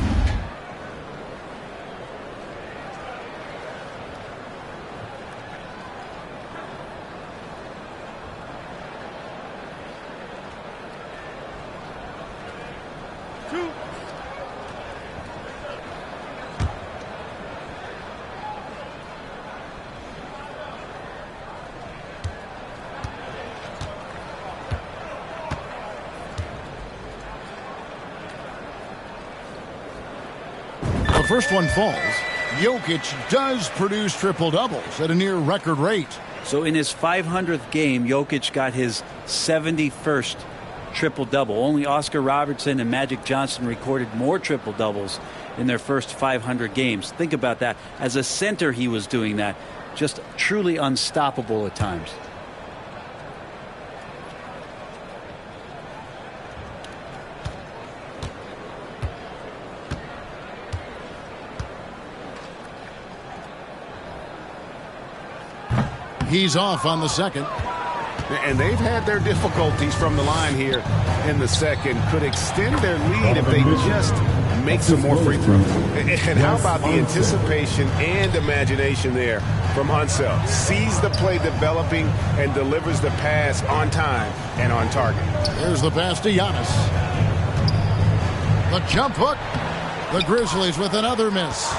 first one falls. Jokic does produce triple-doubles at a near record rate. So in his 500th game, Jokic got his 71st triple-double. Only Oscar Robertson and Magic Johnson recorded more triple-doubles in their first 500 games. Think about that. As a center, he was doing that. Just truly unstoppable at times. He's off on the second. And they've had their difficulties from the line here in the second. Could extend their lead if they just make some more free throws. And how about the anticipation and imagination there from Unseld? Sees the play developing and delivers the pass on time and on target. There's the pass to Giannis. The jump hook. The Grizzlies with another miss.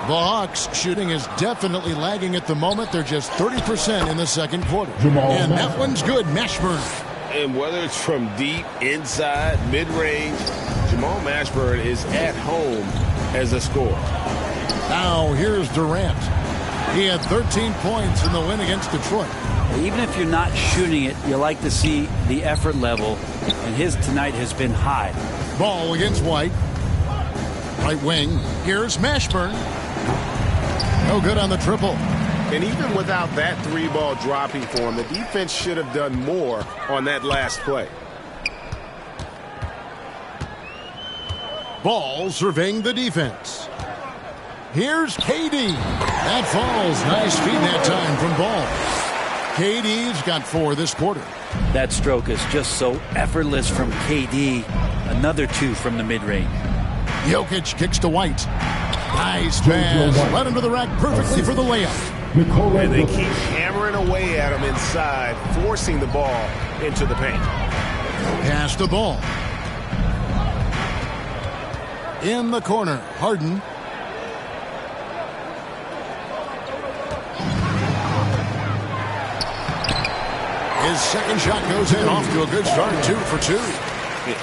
The Hawks shooting is definitely lagging at the moment. They're just 30% in the second quarter. And that one's good. Mashburn. And whether it's from deep, inside, mid-range, Jamal Mashburn is at home as a scorer. Now here's Durant. He had 13 points in the win against Detroit. Even if you're not shooting it, you like to see the effort level. And his tonight has been high. Ball against White. Right wing. Here's Mashburn. No good on the triple. And even without that three-ball dropping for him, the defense should have done more on that last play. Ball surveying the defense. Here's KD. That falls. Nice feed that time from Ball. KD's got 4 this quarter. That stroke is just so effortless from KD. Another 2 from the mid-range. Jokic kicks to White. Nice pass. Right under the rack perfectly for the layup. And they keep hammering away at him inside, forcing the ball into the paint. Pass the ball. In the corner, Harden. His second shot goes in, off to a good start, 2 for 2.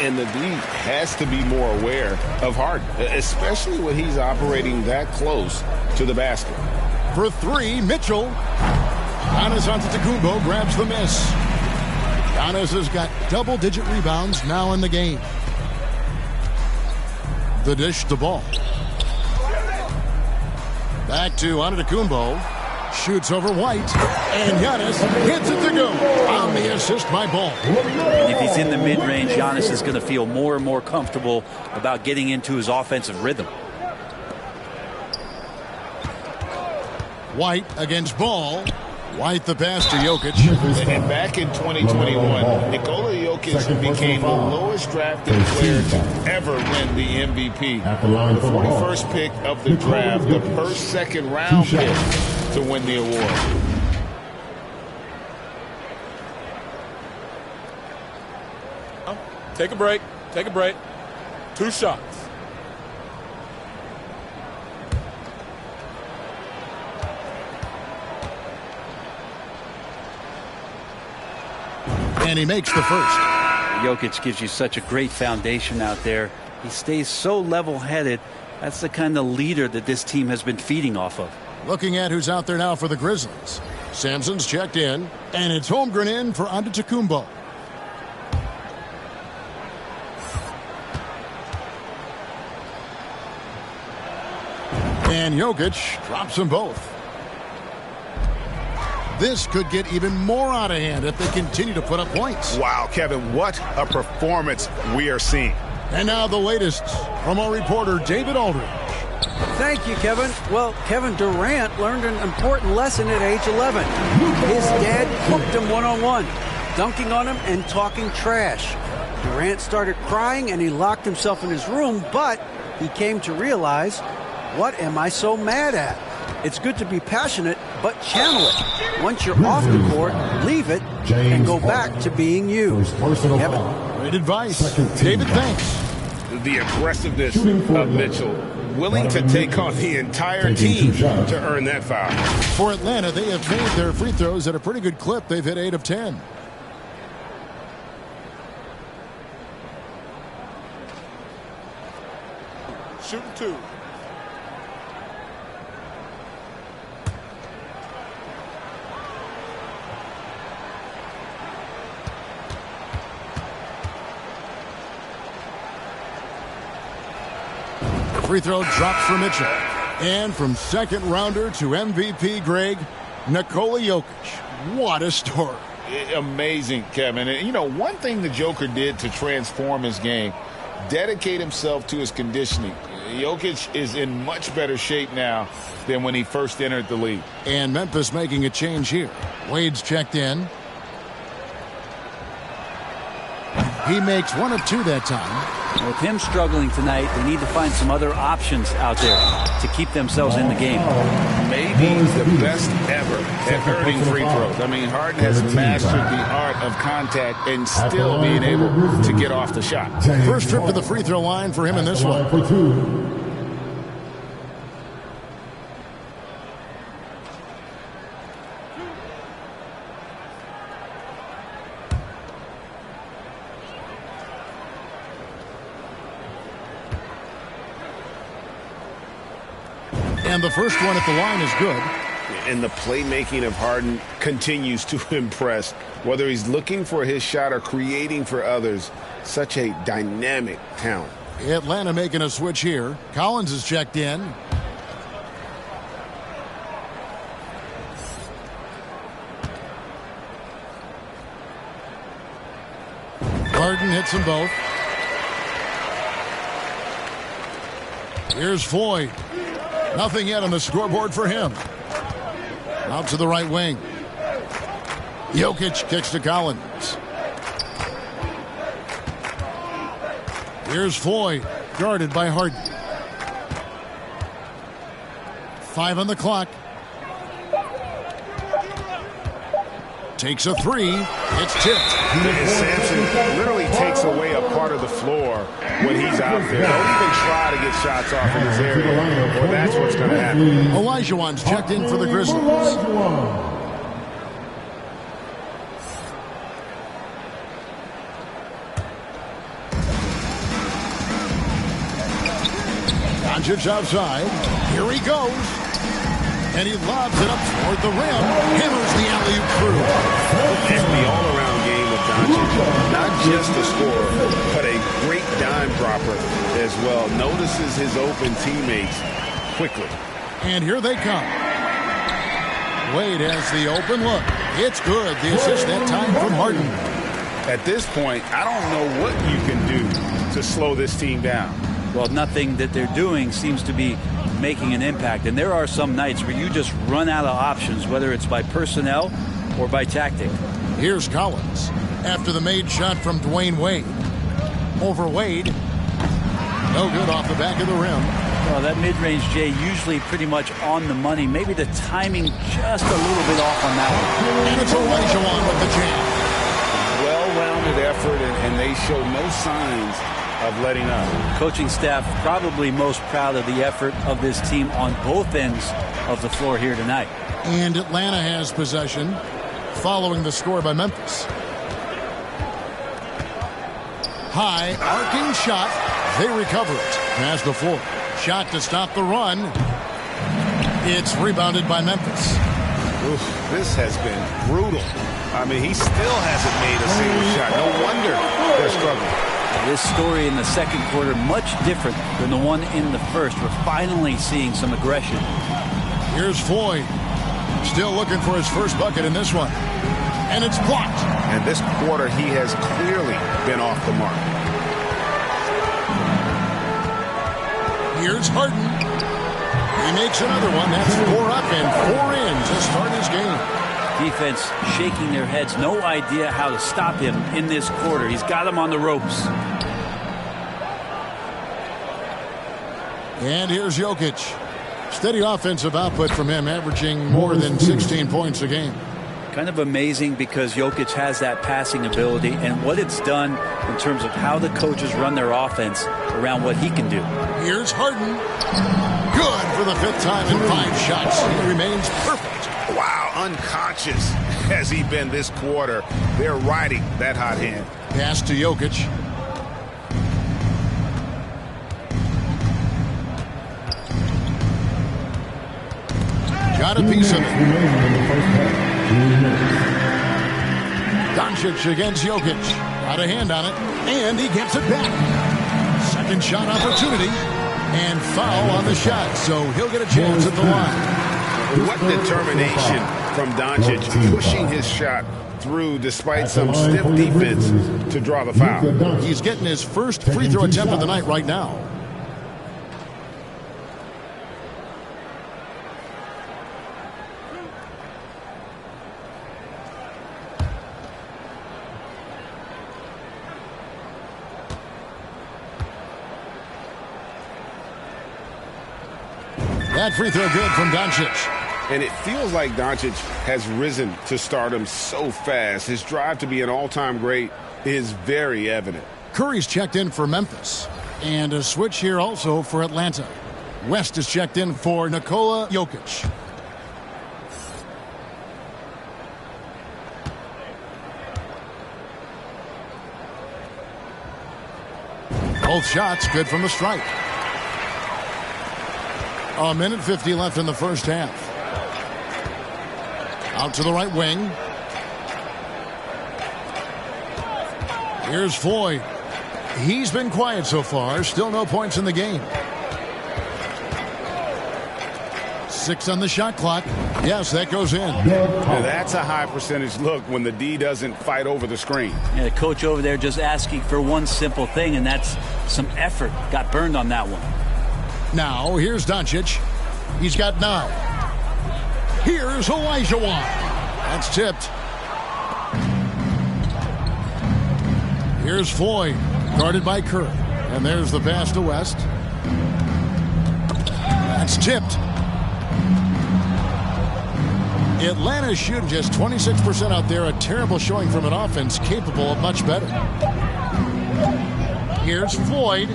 And the league has to be more aware of Harden, especially when he's operating that close to the basket. For 3, Mitchell. Giannis Antetokounmpo grabs the miss. Giannis has got double-digit rebounds now in the game. The dish to Ball. Back to Antetokounmpo. Shoots over White. And Giannis hits it to go. On the assist by Ball. And if he's in the mid-range, Giannis is going to feel more and more comfortable about getting into his offensive rhythm. White against Ball. White the pass to Jokic. And back in 2021, Nikola Jokic became the lowest drafted player to ever win the MVP. The 41st pick of the draft, the first second round pick to win the award. Take a break. Take a break. 2 shots. And he makes the first. Jokic gives you such a great foundation out there. He stays so level-headed. That's the kind of leader that this team has been feeding off of. Looking at who's out there now for the Grizzlies. Sampson's checked in, and it's Holmgren in for Antetokounmpo. And Jokic drops them both. This could get even more out of hand if they continue to put up points. Wow, Kevin, what a performance we are seeing. And now the latest from our reporter, David Aldridge. Thank you, Kevin. Well, Kevin Durant learned an important lesson at age 11. His dad cooked him one-on-one, dunking on him and talking trash. Durant started crying and he locked himself in his room, but he came to realize, what am I so mad at? It's good to be passionate, but channel it. Once you're off the court, leave it and go back to being you. Kevin. Great advice. David, thanks. The aggressiveness of Mitchell, willing to take on the entire team to earn that foul. For Atlanta, they have made their free throws at a pretty good clip. They've hit 8 of 10. Shooting 2. Free throw drops for Mitchell. And from second rounder to MVP, Greg, Nikola Jokic. What a story. Amazing, Kevin. And, you know, one thing the Joker did to transform his game, dedicate himself to his conditioning. Jokic is in much better shape now than when he first entered the league. And Memphis making a change here. Wade's checked in. He makes 1 of 2 that time. With him struggling tonight, they need to find some other options out there to keep themselves in the game. Maybe the best ever at earning free throws. I mean, Harden has mastered the art of contact and still being able to get off the shot. First trip to the free throw line for him in this one. And the first one at the line is good. And the playmaking of Harden continues to impress. Whether he's looking for his shot or creating for others, such a dynamic talent. Atlanta making a switch here. Collins is checked in. Harden hits them both. Here's Floyd. Nothing yet on the scoreboard for him. Out to the right wing. Jokic kicks to Collins. Here's Floyd, guarded by Harden. 5 on the clock. Takes a 3. It's tipped. Sampson literally takes away a part of the floor when he's out there. Don't even try to get shots off in this area, or that's what's going to happen. Olajuwon's checked in for the Grizzlies. Doncic outside. Here he goes. And he lobs it up toward the rim. Hammers the alley-oop through. And the all-around game of Doncic. Not just a scorer, but a great dime dropper as well. Notices his open teammates quickly. And here they come. Wade has the open look. It's good. The assist that time from Harden. At this point, I don't know what you can do to slow this team down. Well, nothing that they're doing seems to be making an impact. And there are some nights where you just run out of options, whether it's by personnel or by tactic. Here's Collins after the made shot from Dwayne Wade. Over Wade. No good off the back of the rim. Well, that mid-range, Jay, usually pretty much on the money. Maybe the timing just a little bit off on that one. And it's Olajuwon with the jam. Well-rounded effort, and they show no signs of letting up. Coaching staff probably most proud of the effort of this team on both ends of the floor here tonight. And Atlanta has possession following the score by Memphis. High arcing shot. They recover it. Pass the floor. Shot to stop the run. It's rebounded by Memphis. Oof, this has been brutal. I mean, he still hasn't made a single shot. No wonder they're struggling. This story in the second quarter, much different than the one in the first. We're finally seeing some aggression. Here's Floyd. Still looking for his first bucket in this one. And it's blocked. And this quarter, he has clearly been off the mark. Here's Harden. He makes another one. That's 4 up and 4 in to start his game. Defense shaking their heads. No idea how to stop him in this quarter. He's got him on the ropes. And here's Jokic. Steady offensive output from him, averaging more than 16 points a game. Kind of amazing because Jokic has that passing ability and what it's done in terms of how the coaches run their offense around what he can do. Here's Harden. Good for the 5th time in 5 shots. He remains perfect. Wow, unconscious has he been this quarter. They're riding that hot hand. Pass to Jokic. Got a piece of it. Doncic against Jokic. Got a hand on it, and he gets it back. Second shot opportunity. And foul on the shot, so he'll get a chance at the line. What determination from Doncic, pushing his shot through despite some stiff defense to draw the foul. He's getting his first free throw attempt of the night right now. That free throw good from Doncic. And it feels like Doncic has risen to stardom so fast. His drive to be an all-time great is very evident. Curry's checked in for Memphis. And a switch here also for Atlanta. West is checked in for Nikola Jokic. Both shots good from the stripe. 1:50 left in the first half. Out to the right wing. Here's Floyd. He's been quiet so far. Still no points in the game. 6 on the shot clock. Yes, that goes in. Now that's a high percentage look when the D doesn't fight over the screen. Yeah, the coach over there just asking for one simple thing, and that's some effort. Got burned on that one. Now, here's Doncic. He's got 9. Here's Olajuwon. That's tipped. Here's Floyd, guarded by Curry. And there's the pass to West. That's tipped. Atlanta's shooting just 26% out there. A terrible showing from an offense capable of much better. Here's Floyd.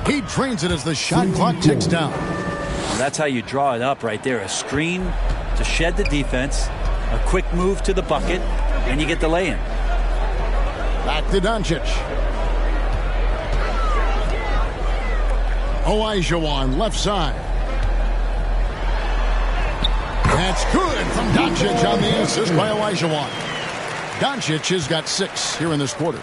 He drains it as the shot clock ticks down. Well, that's how you draw it up right there. A screen to shed the defense, a quick move to the bucket, and you get the lay-in. Back to Doncic. Olajuwon, left side. That's good from Doncic on the assist by Olajuwon. Doncic has got 6 here in this quarter.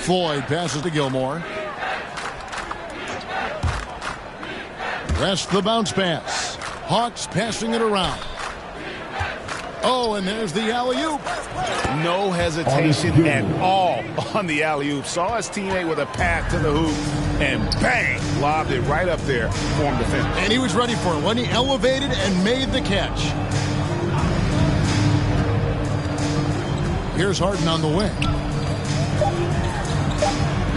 Floyd passes to Gilmore. Rest the bounce pass. Hawks passing it around. Oh, and there's the alley-oop. No hesitation at all on the alley-oop. Saw his teammate with a path to the hoop, and bang, lobbed it right up there for him to finish. And he was ready for it when he elevated and made the catch. Here's Harden on the wing.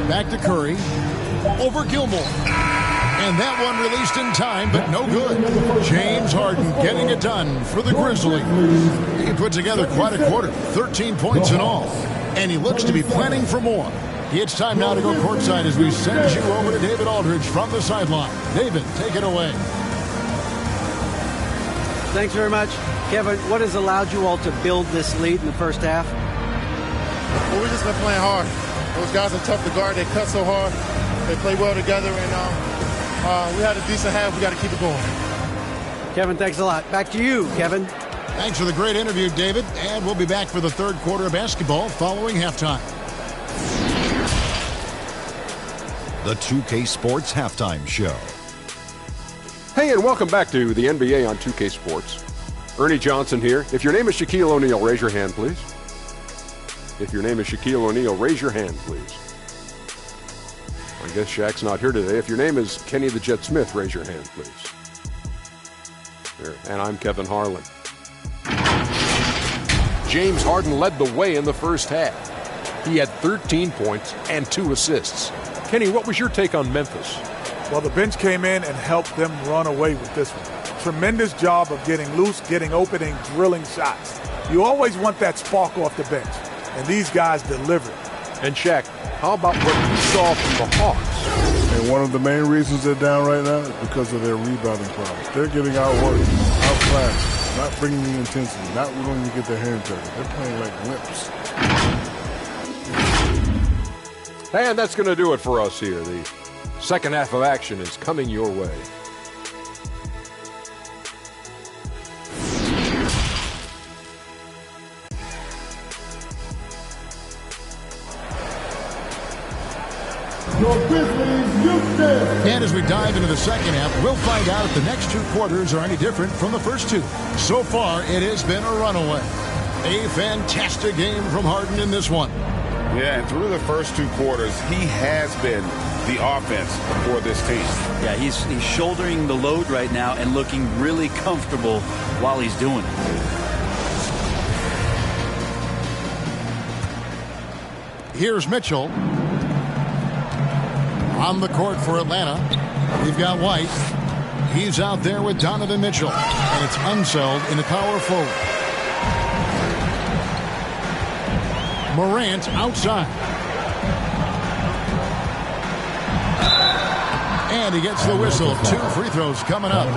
Back to Curry. Over Gilmore. And that one released in time, but no good. James Harden getting it done for the Grizzlies. He put together quite a quarter. 13 points in all. And he looks to be planning for more. It's time now to go courtside as we send you over to David Aldridge from the sideline. David, take it away. Thanks very much. Kevin, what has allowed you all to build this lead in the first half? Well, we've just been playing hard. Those guys are tough to guard. They cut so hard. They play well together, and we had a decent half. We got to keep it going. Kevin, thanks a lot. Back to you, Kevin. Thanks for the great interview, David. And we'll be back for the third quarter of basketball following halftime. The 2K Sports Halftime Show. Hey, and welcome back to the NBA on 2K Sports. Ernie Johnson here. If your name is Shaquille O'Neal, raise your hand, please. If your name is Shaquille O'Neal, raise your hand, please. I guess Shaq's not here today. If your name is Kenny the Jet Smith, raise your hand, please. There. And I'm Kevin Harlan. James Harden led the way in the first half. He had 13 points and 2 assists. Kenny, what was your take on Memphis? Well, the bench came in and helped them run away with this one. Tremendous job of getting loose, getting open, and drilling shots. You always want that spark off the bench, and these guys delivered. And Shaq, how about what you saw from the Hawks? And one of the main reasons they're down right now is because of their rebounding problems. They're getting outworked, outclassed, not bringing the intensity, not willing to get their hands dirty. They're playing like wimps. And that's going to do it for us here. The second half of action is coming your way. your Grizzlies, Houston. And as we dive into the second half, we'll find out if the next 2 quarters are any different from the first 2. So far, it has been a runaway. A fantastic game from Harden in this one. Yeah, and through the first 2 quarters, he has been the offense for this team. Yeah, he's shouldering the load right now and looking really comfortable while he's doing it. Here's Mitchell. On the court for Atlanta, we've got White. He's out there with Donovan Mitchell. And it's Unseld in the power forward. Morant outside. And he gets the whistle. 2 free throws coming up.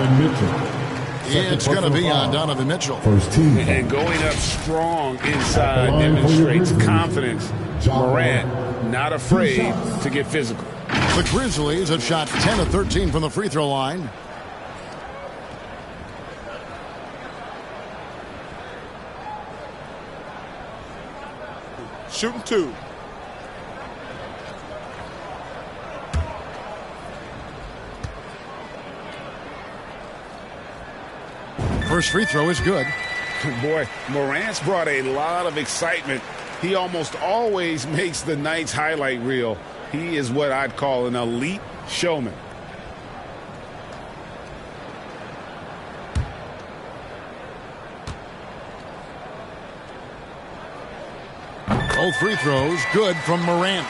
It's going to be on Donovan Mitchell. And going up strong inside demonstrates confidence. Morant not afraid to get physical. The Grizzlies have shot 10 of 13 from the free throw line. Shooting 2. First free throw is good. Boy, Morant's brought a lot of excitement. He almost always makes the night's highlight reel. He is what I'd call an elite showman. Both free throws good from Morant.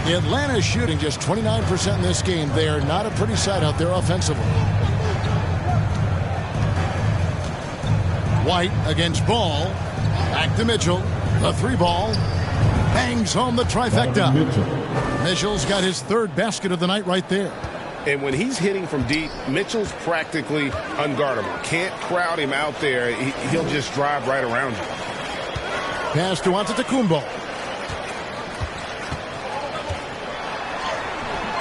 Atlanta's shooting just 29% in this game. They are not a pretty sight out there offensively. White against Ball. Back to Mitchell. The 3-ball. Bangs home the trifecta. Mitchell's got his 3rd basket of the night right there. And when he's hitting from deep, Mitchell's practically unguardable. Can't crowd him out there. He'll just drive right around you. Pass to Antetokounmpo.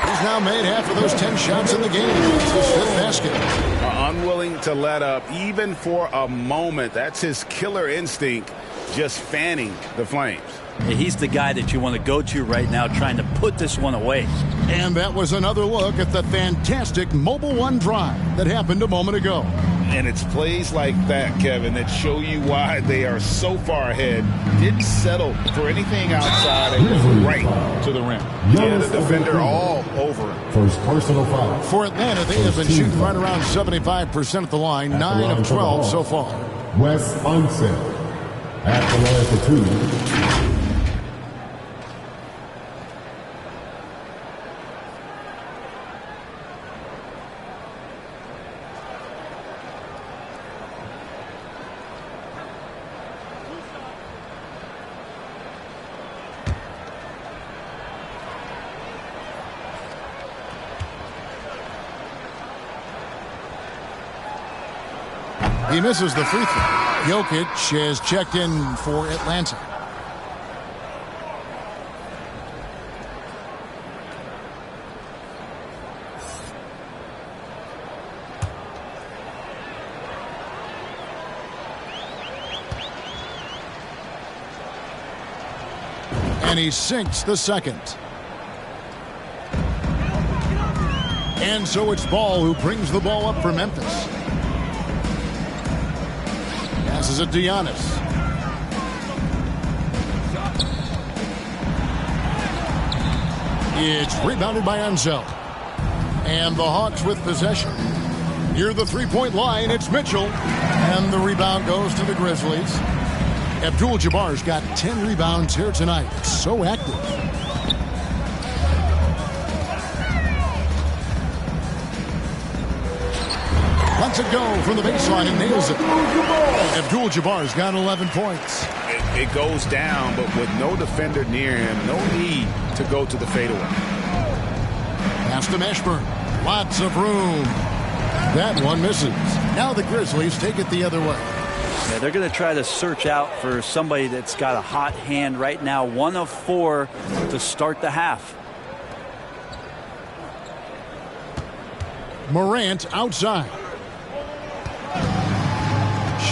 He's now made half of those 10 shots in the game. It's his 5th basket. Unwilling to let up even for a moment. That's his killer instinct, just fanning the flames. He's the guy that you want to go to right now trying to put this one away. And that was another look at the fantastic Mobile One drive that happened a moment ago. And it's plays like that, Kevin, that show you why they are so far ahead. Didn't settle for anything outside and was right to the rim. Yeah, the defender all over him. First personal foul. For Atlanta, they have been shooting right around 75% at the line, 9 of 12 so far. Wes Unseld at the line for 2. He misses the free throw. Jokic has checked in for Atlanta. And he sinks the second. And so it's Ball who brings the ball up for Memphis. Passes it to Giannis. It's rebounded by Unseld. And the Hawks with possession. Near the three-point line, it's Mitchell. And the rebound goes to the Grizzlies. Abdul-Jabbar's got 10 rebounds here tonight. So active. Lets it go from the baseline and nails it. Abdul-Jabbar's got 11 points. It goes down, but with no defender near him, no need to go to the fadeaway. Pass to Mashburn. Lots of room. That one misses. Now the Grizzlies take it the other way. Yeah, they're going to try to search out for somebody that's got a hot hand right now. 1 of 4 to start the half.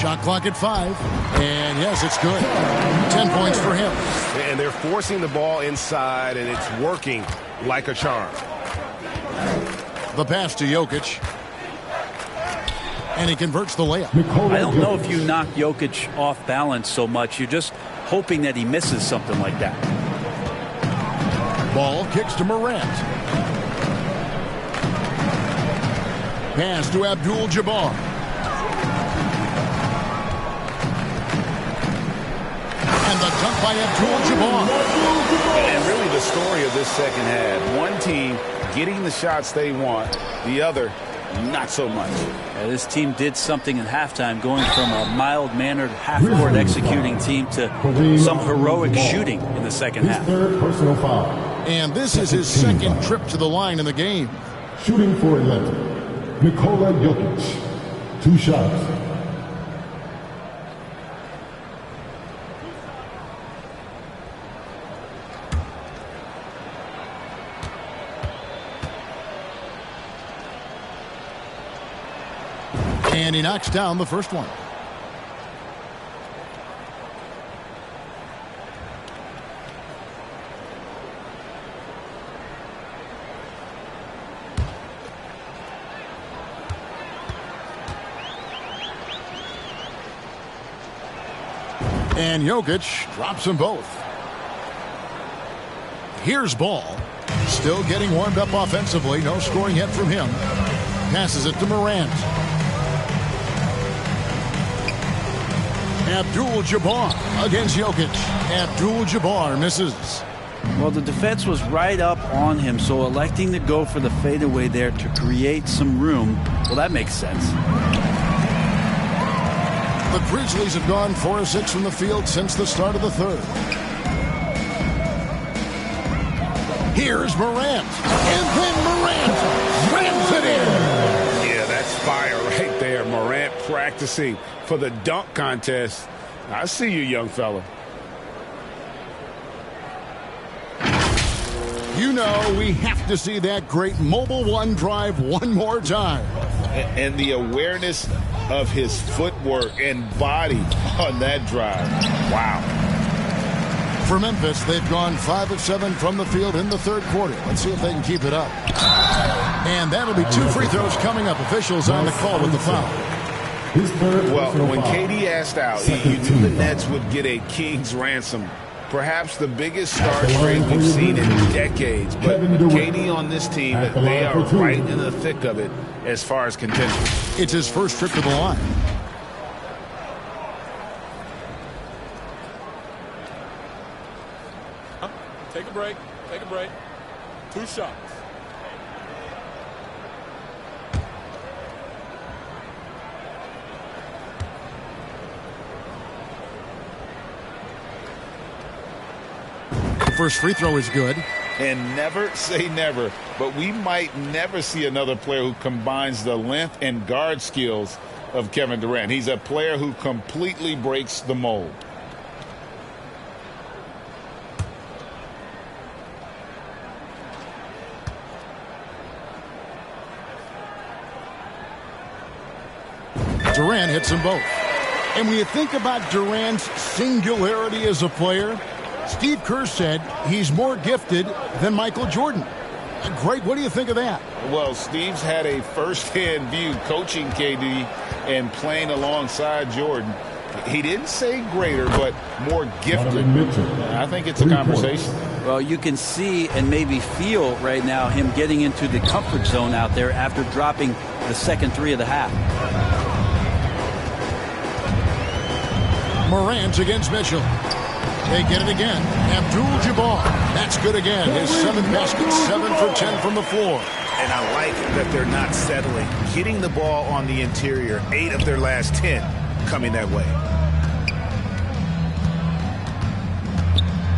Shot clock at 5. And yes, it's good. 10 points for him. And they're forcing the ball inside, and it's working like a charm. The pass to Jokic. And he converts the layup. I don't know if you knock Jokic off balance so much. You're just hoping that he misses something like that. Ball kicks to Morant. Pass to Abdul-Jabbar. And the dunk by Abdul-Jabbar. And really the story of this second half. One team getting the shots they want, the other not so much. Yeah, this team did something at halftime, going from a mild-mannered half-court executing team to some heroic shooting in the second half. Third personal foul. And this is his second trip to the line in the game. Shooting for Atlanta, Nikola Jokic. 2 shots. And he knocks down the first one. And Jokic drops them both. Here's Ball. Still getting warmed up offensively. No scoring yet from him. Passes it to Morant. Abdul-Jabbar against Jokic. Abdul-Jabbar misses. Well, the defense was right up on him, so electing to go for the fadeaway there to create some room, well, that makes sense. The Grizzlies have gone 4 of 6 from the field since the start of the third. Here's Morant. And then Morant rams it in. Yeah, that's fire right there. Morant practicing for the dunk contest. I see you, young fella. You know we have to see that great Mobile One drive one more time. And the awareness of his footwork and body on that drive. Wow. For Memphis, they've gone 5 of 7 from the field in the third quarter. Let's see if they can keep it up. And that'll be 2 free throws coming up. Officials on the call with the foul. Well, when KD asked out, you knew the Nets would get a king's ransom. Perhaps the biggest star trade we've seen in decades. But KD on this team, they are right in the thick of it as far as contention. It's his first trip to the line. Take a break. Take a break. 2 shots. First free throw is good. And never say never, but we might never see another player who combines the length and guard skills of Kevin Durant. He's a player who completely breaks the mold. Durant hits them both. And when you think about Durant's singularity as a player, Steve Kerr said he's more gifted than Michael Jordan. Greg, what do you think of that? Well, Steve's had a first-hand view coaching KD and playing alongside Jordan. He didn't say greater, but more gifted. I think it's a conversation. Well, you can see and maybe feel right now him getting into the comfort zone out there after dropping the second 3 of the half. Morant against Mitchell. They get it again. Abdul-Jabbar. That's good again. His 7th basket, 7 for 10 from the floor. And I like that they're not settling. Getting the ball on the interior, 8 of their last 10 coming that way.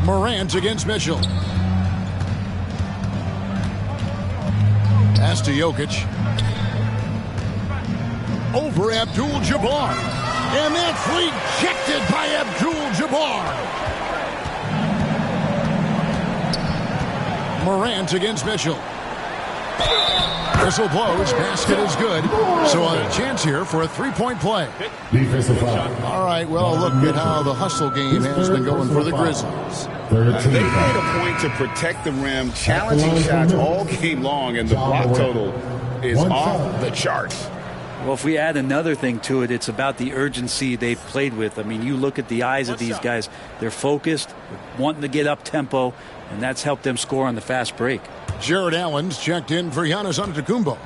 Morant against Mitchell. Pass to Jokic. Over Abdul-Jabbar. And that's rejected by Abdul-Jabbar. Morant against Mitchell. Whistle blows. Basket is good. So a chance here for a three-point play. Defensive foul. All right, well, look at how the hustle game has been going for the Grizzlies. They made a point to protect the rim, challenging shots all game long, and the block total is off the charts. Well, if we add another thing to it, it's about the urgency they've played with. I mean, you look at the eyes of these guys. They're focused, wanting to get up tempo, and that's helped them score on the fast break. Jared Allen's checked in for Giannis Antetokounmpo.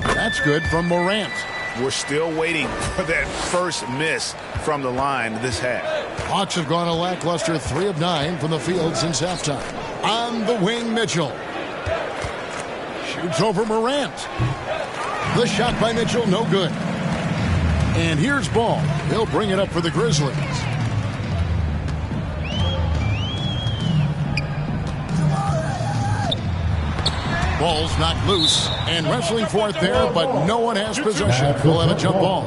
That's good from Morant. We're still waiting for that first miss from the line this half. Hawks have gone a lackluster 3 of 9 from the field since halftime. On the wing, Mitchell. Shoots over Morant. The shot by Mitchell, no good. And here's Ball. He'll bring it up for the Grizzlies. Ball's knocked loose and wrestling for it there, but no one has possession. We'll have a jump ball.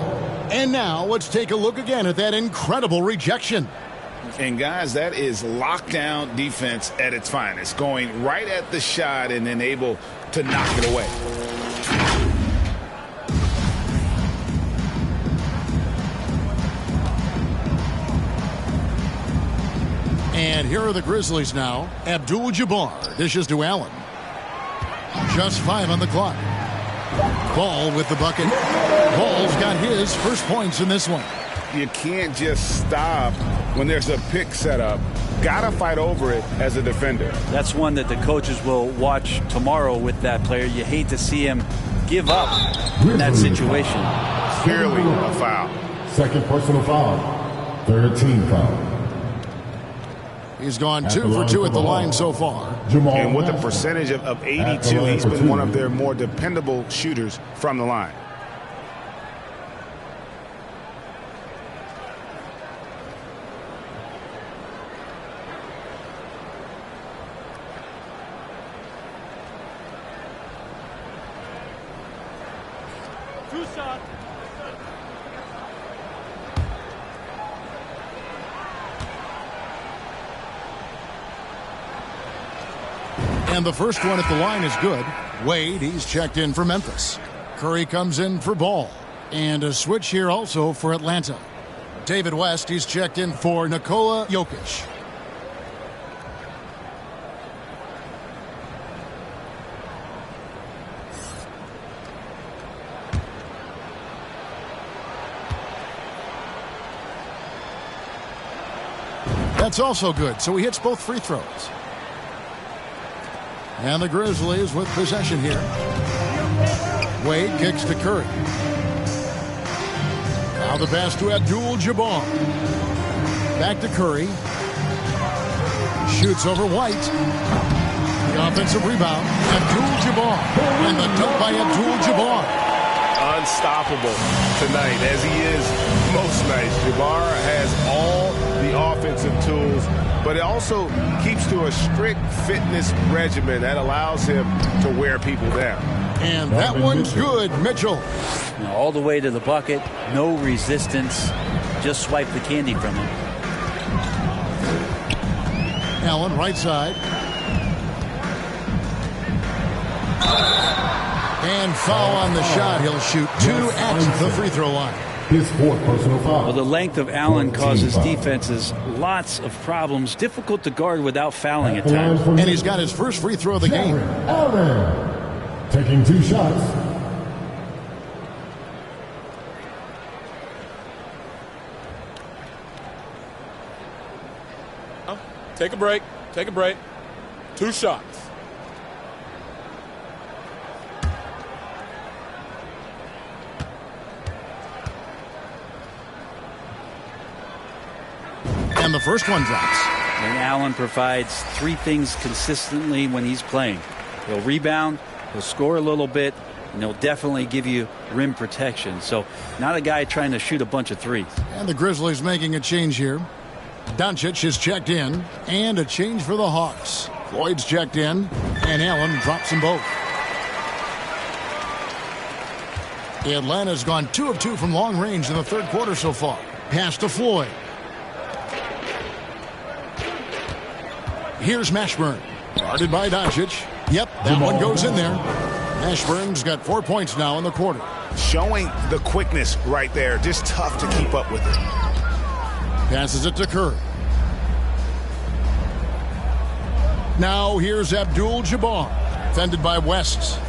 And now let's take a look again at that incredible rejection. And guys, that is lockdown defense at its finest, going right at the shot and then able to knock it away. And here are the Grizzlies now. Abdul-Jabbar dishes to Allen. Just 5 on the clock. Ball with the bucket. Ball's got his first points in this one. You can't just stop when there's a pick set up. Gotta fight over it as a defender. That's one that the coaches will watch tomorrow with that player. You hate to see him give up in that situation. Clearly a foul. Second personal foul. Third team foul. He's gone 2 for 2 at the line so far. And with a percentage of 82, he's been one of their more dependable shooters from the line. And the first one at the line is good. Wade, he's checked in for Memphis. Curry comes in for Ball. And a switch here also for Atlanta. David West, he's checked in for Nikola Jokic. That's also good, so he hits both free throws. And the Grizzlies with possession here. Wade kicks to Curry. Now the pass to Abdul-Jabbar. Back to Curry. Shoots over White. The offensive rebound. Abdul-Jabbar. And the dunk by Abdul-Jabbar. Unstoppable tonight, as he is most nights. Jabbar has all the offensive tools, but it also keeps to a strict fitness regimen that allows him to wear people down. And that one's good, Mitchell. Now, all the way to the bucket, no resistance, just swipe the candy from him. Allen, right side. And foul on the shot. He'll shoot 2 at the free throw line. His fourth personal foul. Well, the length of Allen causes defenses lots of problems. Difficult to guard without fouling at times. And he's got his first free throw of the game. Allen taking 2 shots. Take a break. Take a break. 2 shots. And the first one drops. And Allen provides 3 things consistently when he's playing. He'll rebound, he'll score a little bit, and he'll definitely give you rim protection. So not a guy trying to shoot a bunch of threes. And the Grizzlies making a change here. Doncic is checked in, and a change for the Hawks. Floyd's checked in, and Allen drops them both. Atlanta's gone 2 of 2 from long range in the third quarter so far. Pass to Floyd. Here's Mashburn. Guarded by Doncic. Yep, that one goes in there. Mashburn's got 4 points now in the quarter. Showing the quickness right there. Just tough to keep up with it. Passes it to Curry. Now here's Abdul-Jabbar. Defended by West.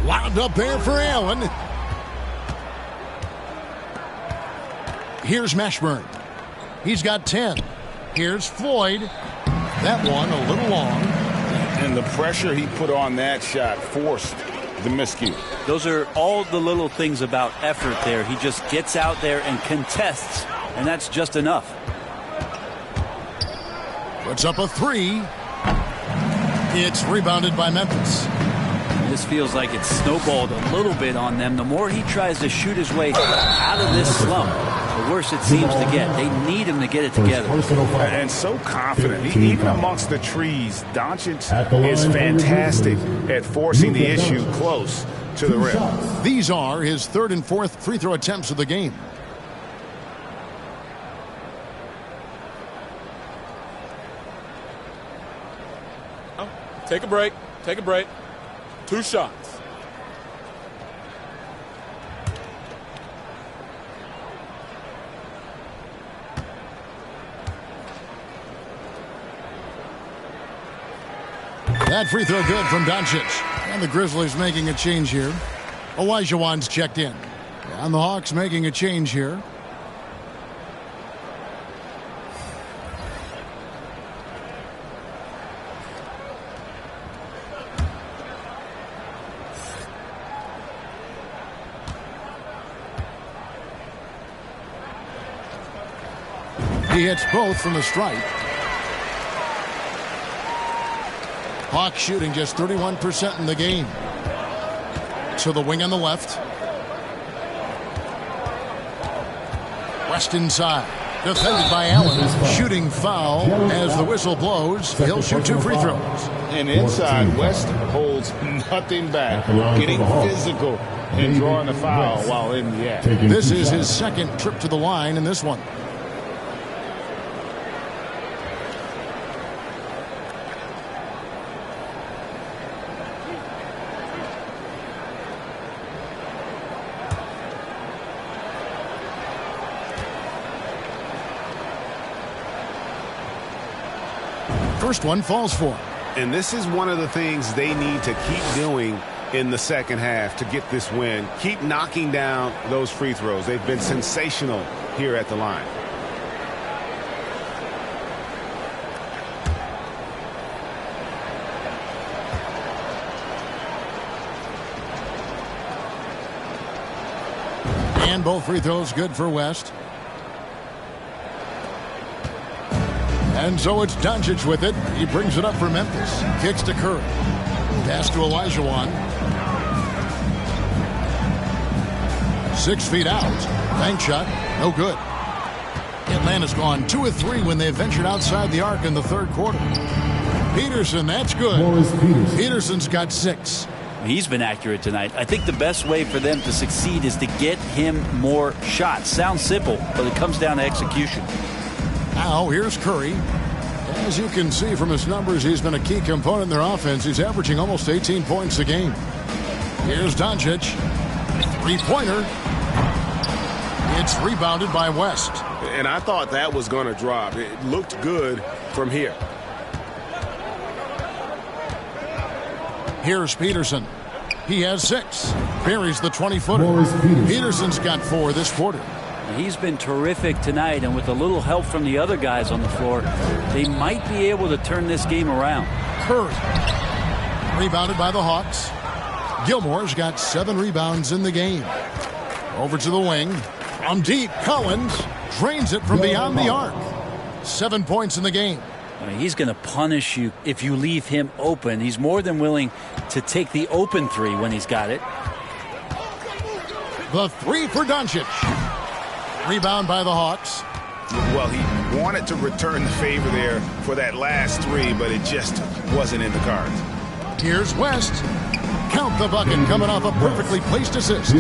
Lobbed up there for Allen. Here's Mashburn. He's got 10. Here's Floyd. That one a little long. And the pressure he put on that shot forced the miscue. Those are all the little things about effort there. He just gets out there and contests, and that's just enough. Puts up a 3. It's rebounded by Memphis. This feels like it's snowballed a little bit on them. The more he tries to shoot his way out of this slump, the worse it seems to get. They need him to get it together. And so confident. Even amongst the trees, Doncic is fantastic at forcing the issue close to the rim. These are his third and fourth free throw attempts of the game. Take a break. Take a break. 2 shots. That free throw good from Doncic. And the Grizzlies making a change here. Olajuwon's checked in. And the Hawks making a change here. He hits both from the stripe. Hawks shooting just 31% in the game. To the wing on the left. West inside. Defended by Allen. Shooting foul as the whistle blows. He'll shoot 2 free throws. And inside, West holds nothing back. Getting physical and drawing the foul while in the act. This is his second trip to the line in this one. First one falls for him. And this is one of the things they need to keep doing in the second half to get this win. Keep knocking down those free throws. They've been sensational here at the line. And both free throws good for West. And so it's Doncic with it. He brings it up for Memphis. Kicks to Curry. Pass to Olajuwon. 6 feet out. Bank shot. No good. Atlanta's gone 2 of 3 when they ventured outside the arc in the third quarter. Peterson, that's good. Peterson's got 6. He's been accurate tonight. I think the best way for them to succeed is to get him more shots. Sounds simple, but it comes down to execution. Now here's Curry. As you can see from his numbers, he's been a key component in their offense. He's averaging almost 18 points a game. Here's Doncic. 3-pointer. It's rebounded by West. And I thought that was going to drop. It looked good from here. Here's Peterson. He has 6. Buries the 20-footer. Peterson's got 4 this quarter. He's been terrific tonight, and with a little help from the other guys on the floor, they might be able to turn this game around. Curry. Rebounded by the Hawks. Gilmore's got 7 rebounds in the game. Over to the wing. From deep, Collins drains it from beyond the arc. 7 points in the game. I mean, he's going to punish you if you leave him open. He's more than willing to take the open 3 when he's got it. The 3 for Doncic. Rebound by the Hawks. Well, he wanted to return the favor there for that last 3, but it just wasn't in the cards. Here's West. Count the bucket coming off a perfectly placed assist.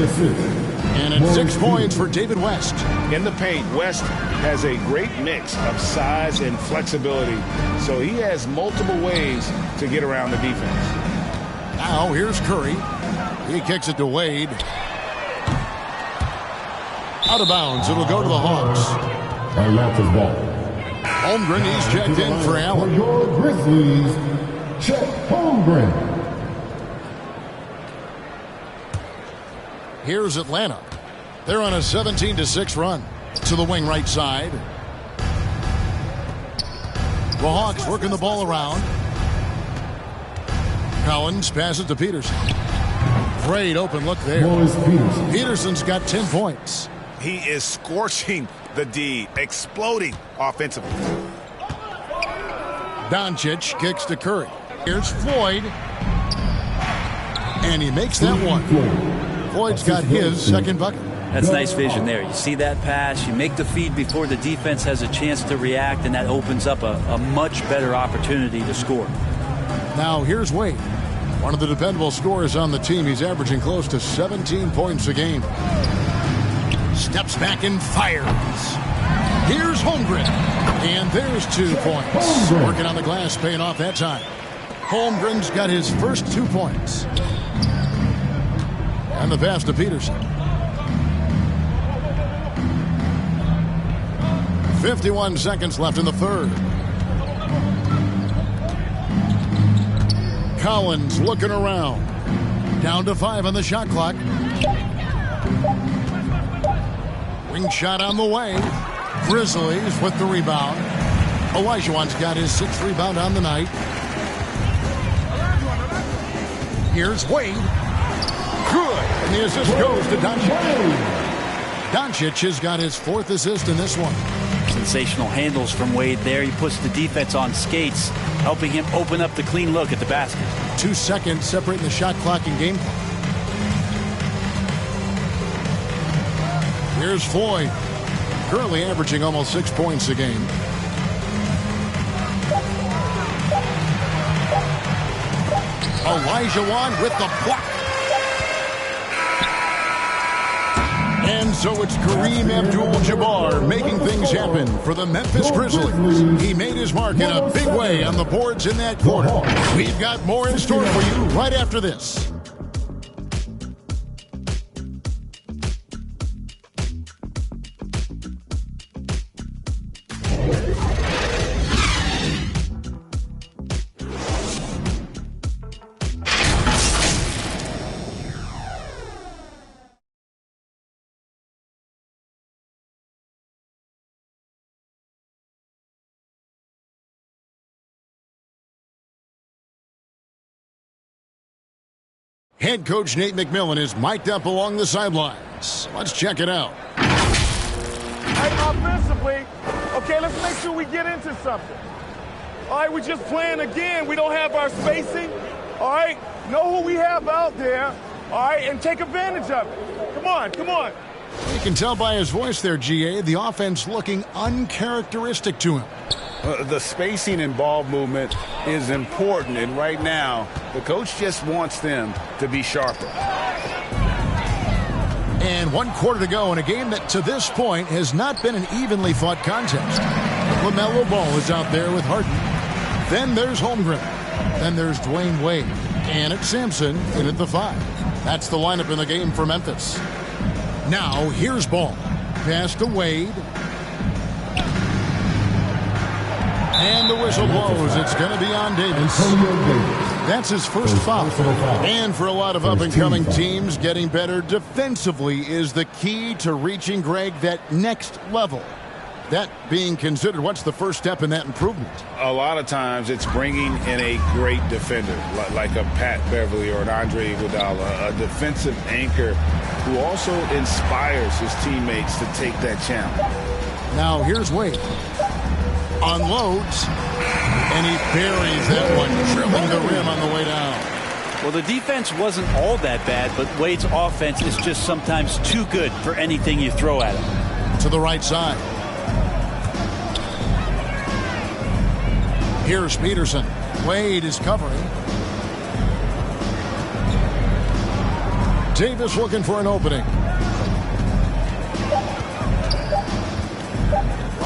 And it's 6 points for David West. In the paint, West has a great mix of size and flexibility, so he has multiple ways to get around the defense. Now here's Curry. He kicks it to Wade. Out of bounds. It'll go to the Hawks. Atlanta's ball. Holmgren, he's checked in for Allen. For your Grizzlies, Chet Holmgren. Here's Atlanta. They're on a 17-6 run. To the wing right side. The Hawks working the ball around. Collins passes to Peterson. Great open look there. Peterson's got 10 points. He is scorching the D, exploding offensively. Doncic kicks to Curry. Here's Floyd. And he makes that one. Floyd's got his second bucket. That's nice vision there. You see that pass, you make the feed before the defense has a chance to react, and that opens up a much better opportunity to score. Now here's Wade. One of the dependable scorers on the team. He's averaging close to 17 points a game. Steps back and fires. Here's Holmgren. And there's 2 points. Working on the glass, paying off that time. Holmgren's got his first 2 points. And the pass to Peterson. 51 seconds left in the third. Collins looking around. Down to 5 on the shot clock. Wing shot on the way. Grizzlies with the rebound. Olajuwon's got his 6th rebound on the night. Here's Wade. Good. And the assist goes to Doncic. Doncic has got his 4th assist in this one. Sensational handles from Wade there. He puts the defense on skates, helping him open up the clean look at the basket. 2 seconds separating the shot clock and game clock. Here's Floyd. Currently averaging almost 6 points a game. Olajuwon with the block. And so it's Kareem Abdul-Jabbar making things happen for the Memphis Grizzlies. He made his mark in a big way on the boards in that quarter. We've got more in store for you right after this. Head coach Nate McMillan is mic'd up along the sidelines. Let's check it out. Hey, offensively, okay, let's make sure we get into something. All right, we're just playing again. We don't have our spacing. All right, know who we have out there. All right, and take advantage of it. Come on, come on. You can tell by his voice there, GA, the offense looking uncharacteristic to him. The spacing and ball movement is important, and right now, the coach just wants them to be sharper. And 1 quarter to go in a game that, to this point, has not been an evenly fought contest. LaMelo Ball is out there with Harden. Then there's Holmgren. Then there's Dwayne Wade. And it's Sampson in at the 5. That's the lineup in the game for Memphis. Now, here's Ball. Pass to Wade. And the whistle blows. It's going to be on Davis. That's his first foul. And for a lot of up-and-coming teams, getting better defensively is the key to reaching, Greg, that next level. That being considered, what's the first step in that improvement? A lot of times it's bringing in a great defender, like a Pat Beverly or an Andre Iguodala, a defensive anchor who also inspires his teammates to take that challenge. Now here's Wade. Unloads, and he buries that one, trimming the rim on the way down. Well, the defense wasn't all that bad, but Wade's offense is just sometimes too good for anything you throw at him. To the right side. Here's Peterson. Wade is covering. Davis looking for an opening.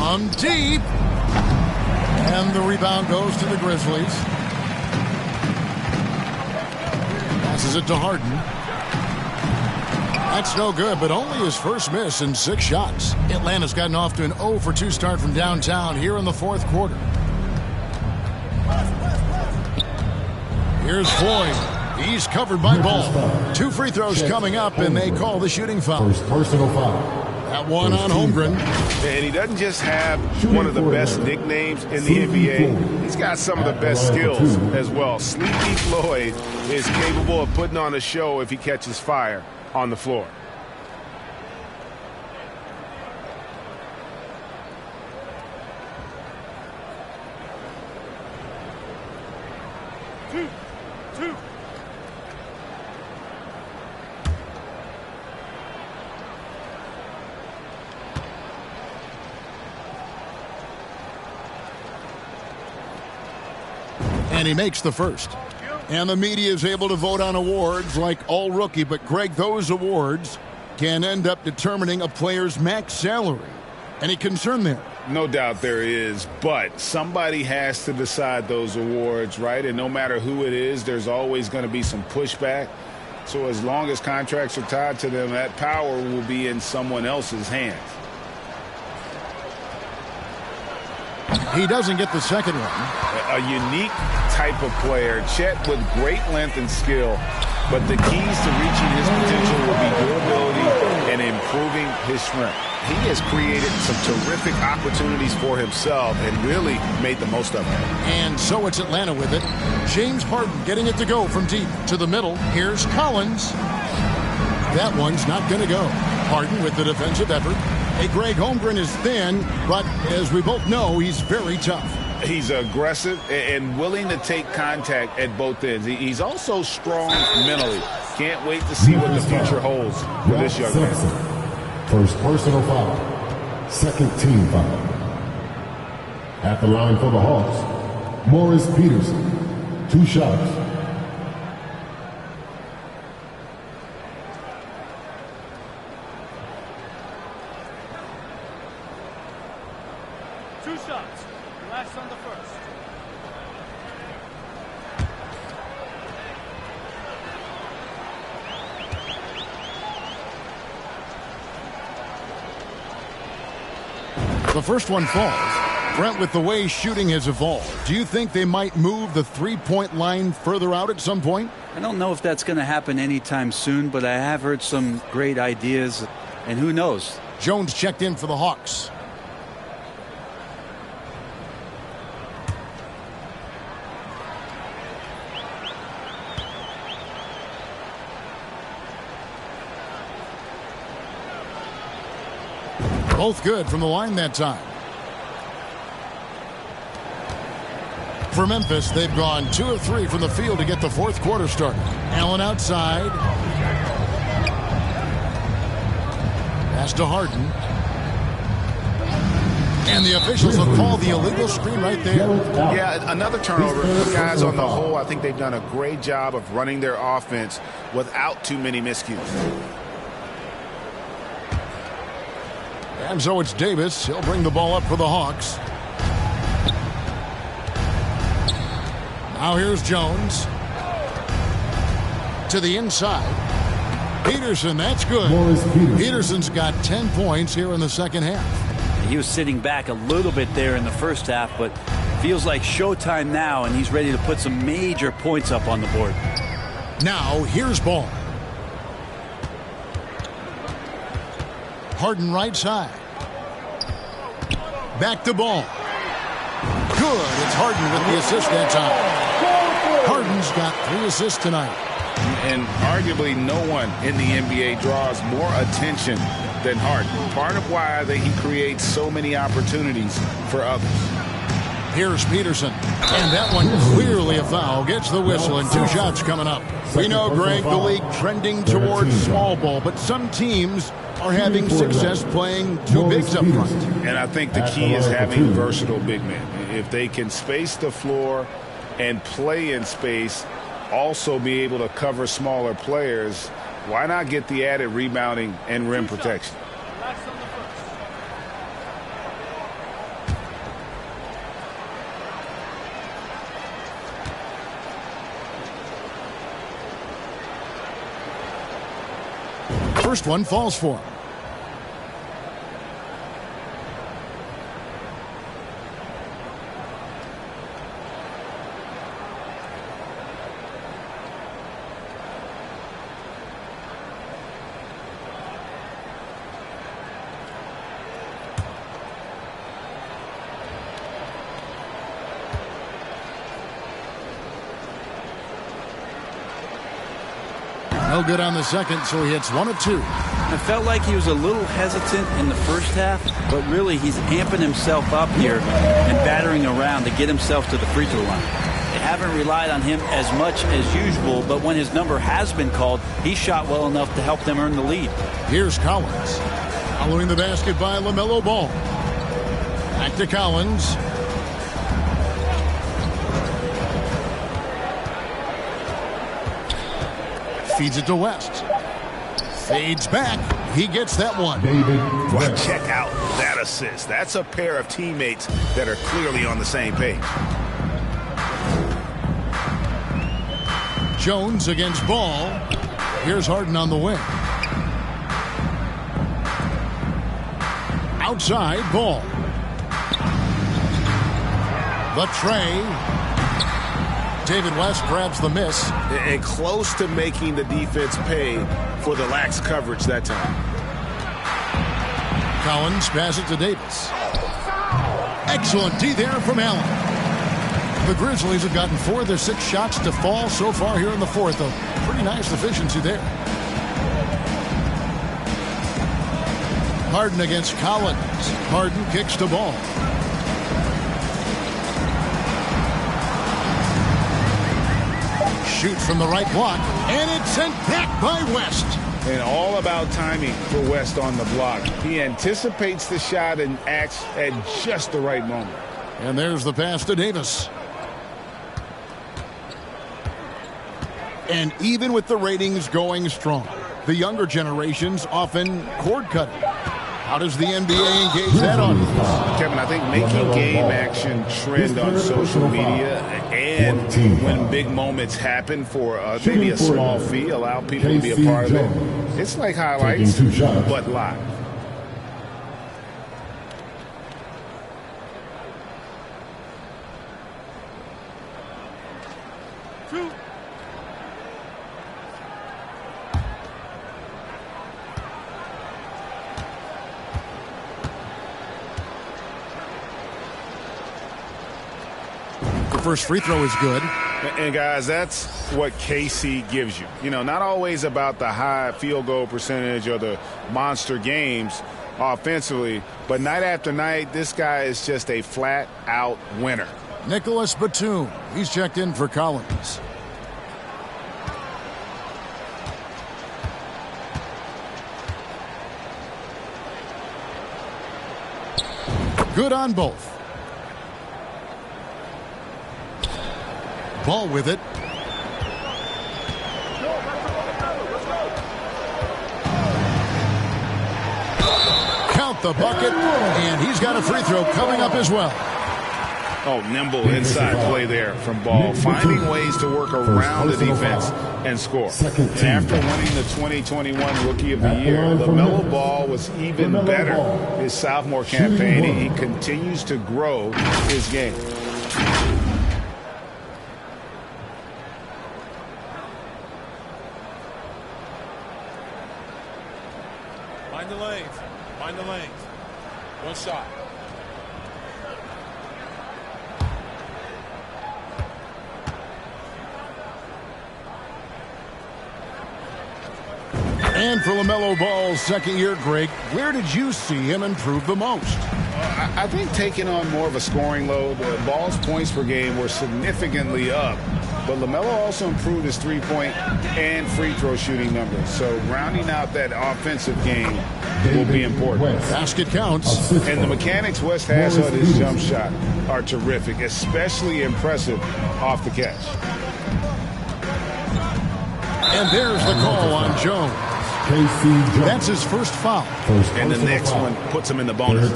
From deep. And the rebound goes to the Grizzlies. Passes it to Harden. That's no good, but only his first miss in 6 shots. Atlanta's gotten off to an 0 for 2 start from downtown here in the 4th quarter. Here's Floyd. He's covered by Ball. 2 free throws coming up, and they call the shooting foul. First personal foul. That one on Holmgren. And he doesn't just have one of the best nicknames in the NBA. He's got some of the best skills as well. Sleepy Floyd is capable of putting on a show if he catches fire on the floor. And he makes the first. And the media is able to vote on awards like All Rookie, but Greg, those awards can end up determining a player's max salary. Any concern there? No doubt there is, but somebody has to decide those awards, right? And no matter who it is, there's always going to be some pushback. So as long as contracts are tied to them, that power will be in someone else's hands. He doesn't get the second one. A unique type of player, Chet with great length and skill, but the keys to reaching his potential will be durability and improving his strength. He has created some terrific opportunities for himself and really made the most of it. And so it's Atlanta with it. James Harden getting it to go from deep to the middle. Here's Collins. That one's not going to go. Harden with the defensive effort. Hey, Greg, Holmgren is thin, but as we both know, he's very tough. He's aggressive and willing to take contact at both ends. He's also strong mentally. Can't wait to see what the future holds for this young man. First personal foul. Second team foul. At the line for the Hawks, Morris Peterson. 2 shots. The first one falls. Brent, with the way shooting has evolved, do you think they might move the three-point line further out at some point? I don't know if that's going to happen anytime soon, but I have heard some great ideas, and who knows? Jones checked in for the Hawks. Both good from the line that time. For Memphis, they've gone 2 of 3 from the field to get the 4th quarter started. Allen outside. Pass to Harden. And the officials will call the illegal screen right there. Yeah, another turnover. The guys on the whole, I think they've done a great job of running their offense without too many miscues. And so it's Davis. He'll bring the ball up for the Hawks. Now here's Jones. To the inside. Peterson, that's good. Peterson's got 10 points here in the second half. He was sitting back a little bit there in the first half, but feels like showtime now, and he's ready to put some major points up on the board. Now here's Ball. Harden right side. Back to Ball. Good. It's Harden with the assist that time. Harden's got 3 assists tonight. And arguably no one in the NBA draws more attention than Harden. Part of why he creates so many opportunities for others. Here's Peterson. And that one clearly a foul. Gets the whistle and 2 shots coming up. We know, Greg, the league trending towards small ball, but some teams are having success playing 2 bigs up front. And I think the key is having versatile big men. If they can space the floor and play in space, also be able to cover smaller players, why not get the added rebounding and rim protection? first one falls for him. No good on the second, so he hits 1 of 2. I felt like he was a little hesitant in the first half, but really he's amping himself up here and battering around to get himself to the free throw line. They haven't relied on him as much as usual, but when his number has been called, he shot well enough to help them earn the lead. Here's Collins. Following the basket by LaMelo Ball. Back to Collins. Feeds it to West. Fades back. He gets that one. Well, check out that assist. That's a pair of teammates that are clearly on the same page. Jones against Ball. Here's Harden on the wing. Outside, Ball. The tray. David West grabs the miss. And close to making the defense pay for the lax coverage that time. Collins passes it to Davis. Excellent D there from Allen. The Grizzlies have gotten 4 of their 6 shots to fall so far here in the fourth. A pretty nice efficiency there. Harden against Collins. Harden kicks the ball. Shoots from the right block, and it's sent back by West. And all about timing for West on the block. He anticipates the shot and acts at just the right moment. And there's the pass to Davis. And even with the ratings going strong, the younger generations often cord cutting. How does the NBA engage that audience? Kevin, I think making game action trend on social media and when big moments happen for maybe a small fee, allow people to be a part of it. It's like highlights, but live. First free throw is good. And guys, that's what KC gives you. You know, not always about the high field goal percentage or the monster games offensively, but night after night, this guy is just a flat out winner. Nicholas Batum. He's checked in for Collins. Good on both. Ball with it. Count the bucket, and he's got a free throw coming up as well. Oh, nimble inside play there from Ball, finding ways to work around the defense and score. And after winning the 2021 Rookie of the Year, LaMelo Ball was even better his sophomore campaign. He continues to grow his game. Find the lanes. Find the lanes. One shot. And for LaMelo Ball's second year, Greg, where did you see him improve the most? I think taking on more of a scoring load. Ball's points per game were significantly up, but LaMelo also improved his three-point and free throw shooting numbers. So rounding out that offensive game will be important. Basket counts. And the mechanics West has on his jump shot are terrific, especially impressive off the catch. And there's the call on Jones. That's his first foul. And the next one puts him in the bonus.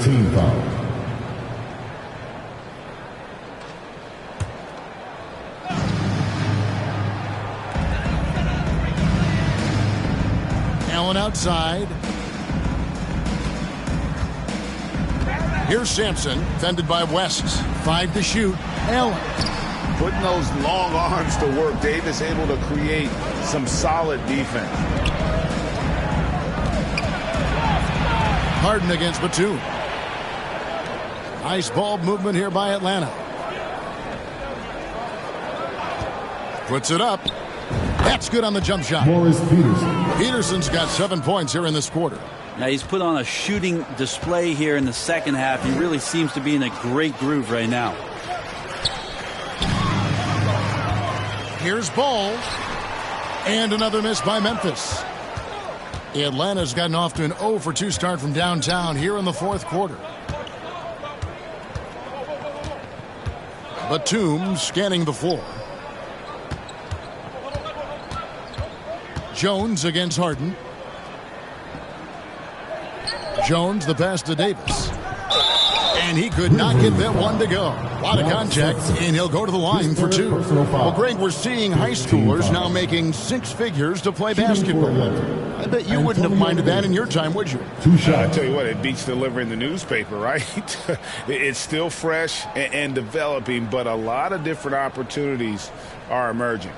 Allen outside. Here's Sampson, fended by West. 5 to shoot. Allen. Putting those long arms to work. Davis able to create some solid defense. Harden against Batum. Nice ball movement here by Atlanta. Puts it up. That's good on the jump shot. Morris Peterson. Peterson's got 7 points here in this quarter. Now he's put on a shooting display here in the second half. He really seems to be in a great groove right now. Here's Ball. And another miss by Memphis. Atlanta's gotten off to an 0 for 2 start from downtown here in the fourth quarter. Batum scanning the floor. Jones against Harden. Jones the pass to Davis. And he could not get that one to go. A lot of contact, and he'll go to the line for 2. Well, Greg, we're seeing high schoolers now making 6 figures to play basketball. I bet you wouldn't have minded that in your time, would you? I tell you what, it beats delivering the newspaper, right? It's still fresh and developing, but a lot of different opportunities are emerging.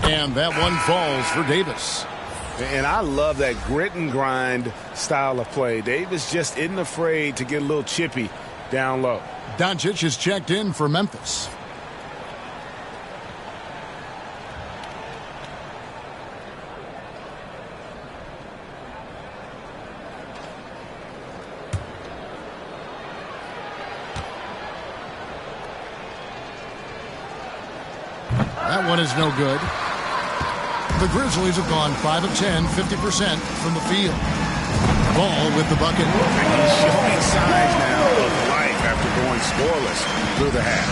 And that one falls for Davis. And I love that grit and grind style of play. Davis just isn't afraid to get a little chippy down low. Doncic is checked in for Memphis. That one is no good. The Grizzlies have gone 5 of 10, 50% from the field. Ball with the bucket. And he's showing signs now of life after going scoreless through the half.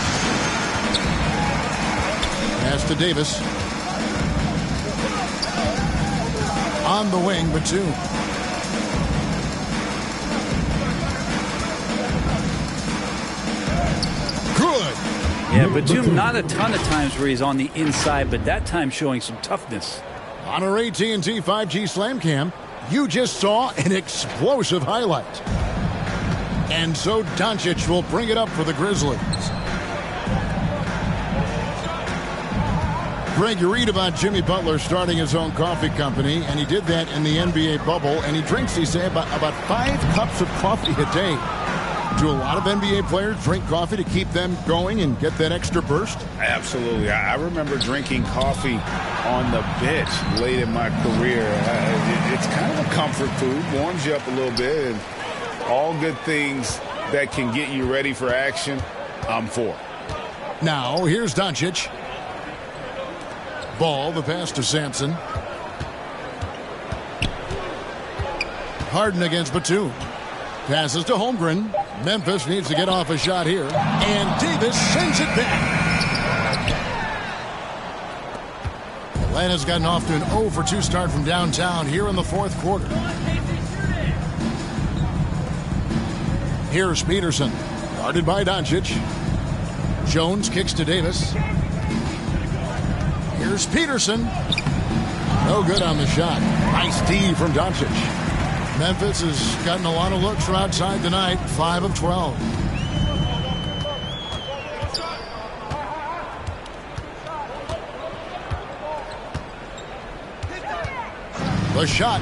Pass to Davis. On the wing, Batum. Good. Yeah, Batum, not a ton of times where he's on the inside, but that time showing some toughness. On our AT&T 5G Slam Cam, you just saw an explosive highlight. And so Doncic will bring it up for the Grizzlies. Greg, you read about Jimmy Butler starting his own coffee company, and he did that in the NBA bubble, and he drinks, he said, about 5 cups of coffee a day. Do a lot of NBA players drink coffee to keep them going and get that extra burst? Absolutely. I remember drinking coffee on the bench late in my career. It's kind of a comfort food, warms you up a little bit, and all good things that can get you ready for action, I'm for. Now, here's Doncic. Ball, the pass to Sampson. Harden against Batum. Passes to Holmgren. Memphis needs to get off a shot here. And Davis sends it back. Atlanta's gotten off to an 0 for 2 start from downtown here in the fourth quarter. Here's Peterson. Guarded by Doncic. Jones kicks to Davis. Here's Peterson. No good on the shot. Nice D from Doncic. Memphis has gotten a lot of looks from outside tonight. 5 of 12. The shot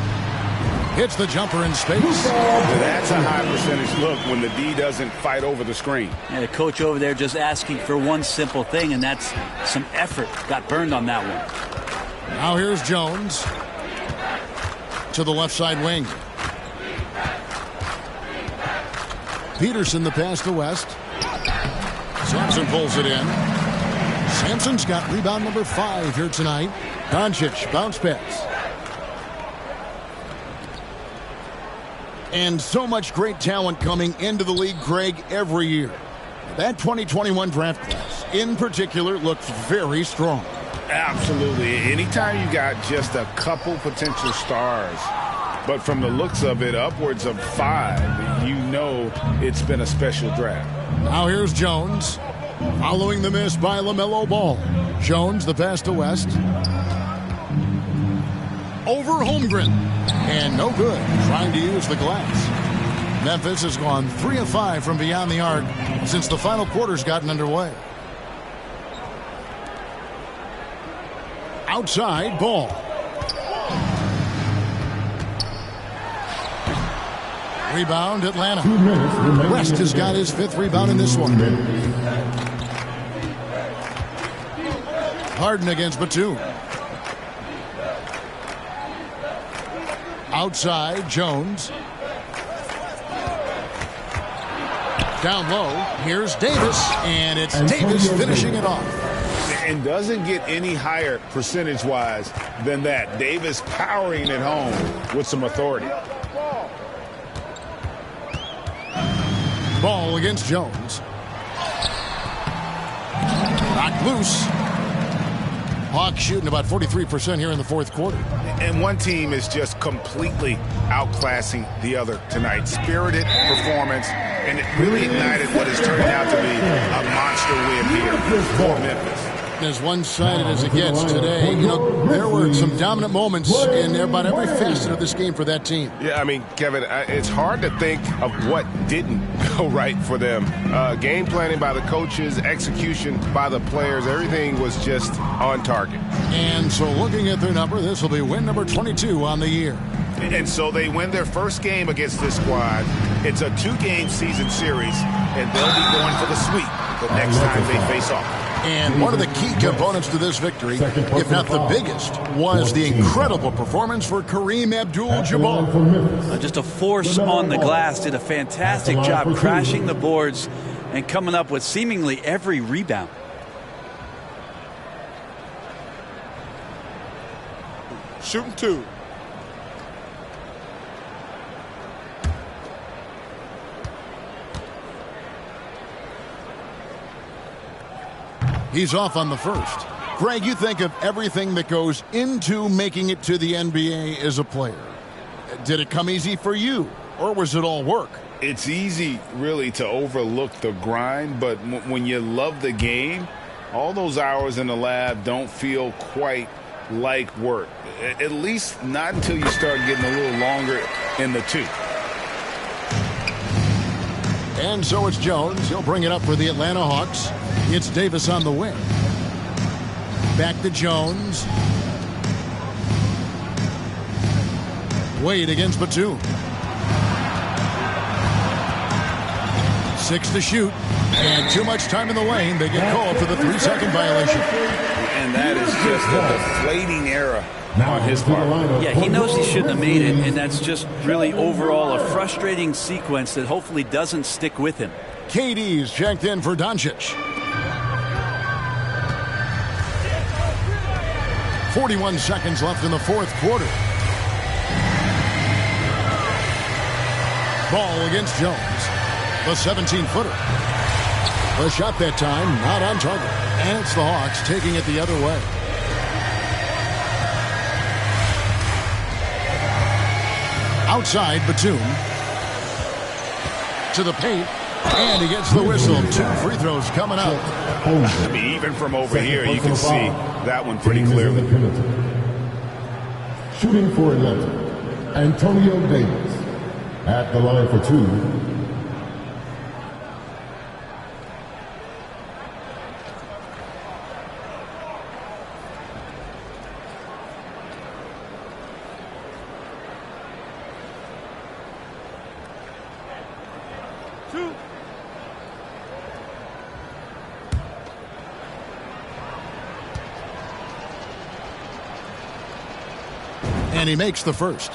hits the jumper in space. That's a high percentage look when the D doesn't fight over the screen. Yeah, the coach over there just asking for one simple thing, and that's some effort. Got burned on that one. Now here's Jones to the left side wing. Peterson the pass to West. Sampson pulls it in. Sampson's got rebound number 5 here tonight. Doncic bounce pass. And so much great talent coming into the league, Craig, every year. That 2021 draft class, in particular, looks very strong. Absolutely. Anytime you got just a couple potential stars, but from the looks of it, upwards of 5, you know it's been a special draft. Now here's Jones. Following the miss by LaMelo Ball. Jones, the pass to West. Over Holmgren. And no good. Trying to use the glass. Memphis has gone 3 of 5 from beyond the arc since the final quarter's gotten underway. Outside, Ball. Rebound, Atlanta. West has got his 5th rebound in this one. Harden against Batum. Outside, Jones. Down low, here's Davis, and it's Davis finishing it off. And doesn't get any higher percentage-wise than that. Davis powering it home with some authority. Ball against Jones. Knocked loose. Hawks shooting about 43% here in the 4th quarter. And one team is just completely outclassing the other tonight. Spirited performance, and it really ignited what is turning out to be a monster win here for Memphis. As one-sided as it gets today, you know, there were some dominant moments in about every facet of this game for that team. Yeah, I mean, Kevin, it's hard to think of what didn't go right for them. Game planning by the coaches, execution by the players, everything was just on target. And so looking at their number, this will be win number 22 on the year. And so they win their first game against this squad. It's a 2-game season series, and they'll be going for the sweep the next time they face off. And one of the key components to this victory, if not the biggest, was the incredible performance for Kareem Abdul-Jabbar. Just a force on the glass, did a fantastic job crashing the boards and coming up with seemingly every rebound. Shooting 2. He's off on the first. Greg, you think of everything that goes into making it to the NBA as a player. Did it come easy for you, or was it all work? It's easy, really, to overlook the grind, but when you love the game, all those hours in the lab don't feel quite like work. At least not until you start getting a little longer in the tooth. And so it's Jones. He'll bring it up for the Atlanta Hawks. It's Davis on the wing. Back to Jones. Wade against Batum. 6 to shoot. And too much time in the lane. They get called for the 3-second violation. And that is just a deflating error on his part. Yeah, he knows he shouldn't have made it, and that's just really overall a frustrating sequence that hopefully doesn't stick with him. KD's checked in for Doncic. 41 seconds left in the 4th quarter. Ball against Jones. The 17-footer. The shot that time not on target. And it's the Hawks taking it the other way. Outside, Batum. To the paint. And he gets the whistle. 2 free throws coming up. I mean, even from over here, you can see that one pretty clearly. Shooting for Atlanta, Antonio Davis. At the line for 2. And he makes the first.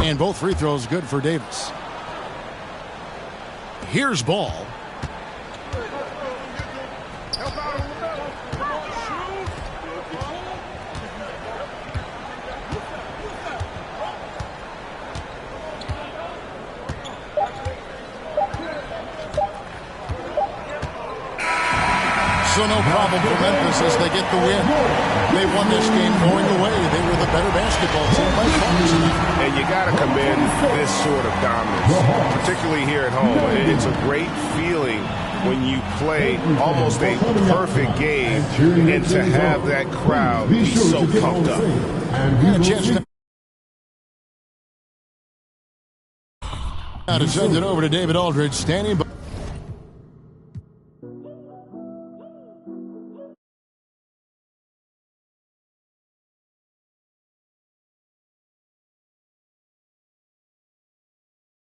And both free throws good for Davis. Here's Ball. So no problem for Memphis as they get the win. They won this game going away. They were the better basketball team by far. And you got to commend this sort of dominance, particularly here at home. It's a great feeling when you play almost a perfect game and to have that crowd be so pumped up. Now to send it over to David Aldridge, standing by.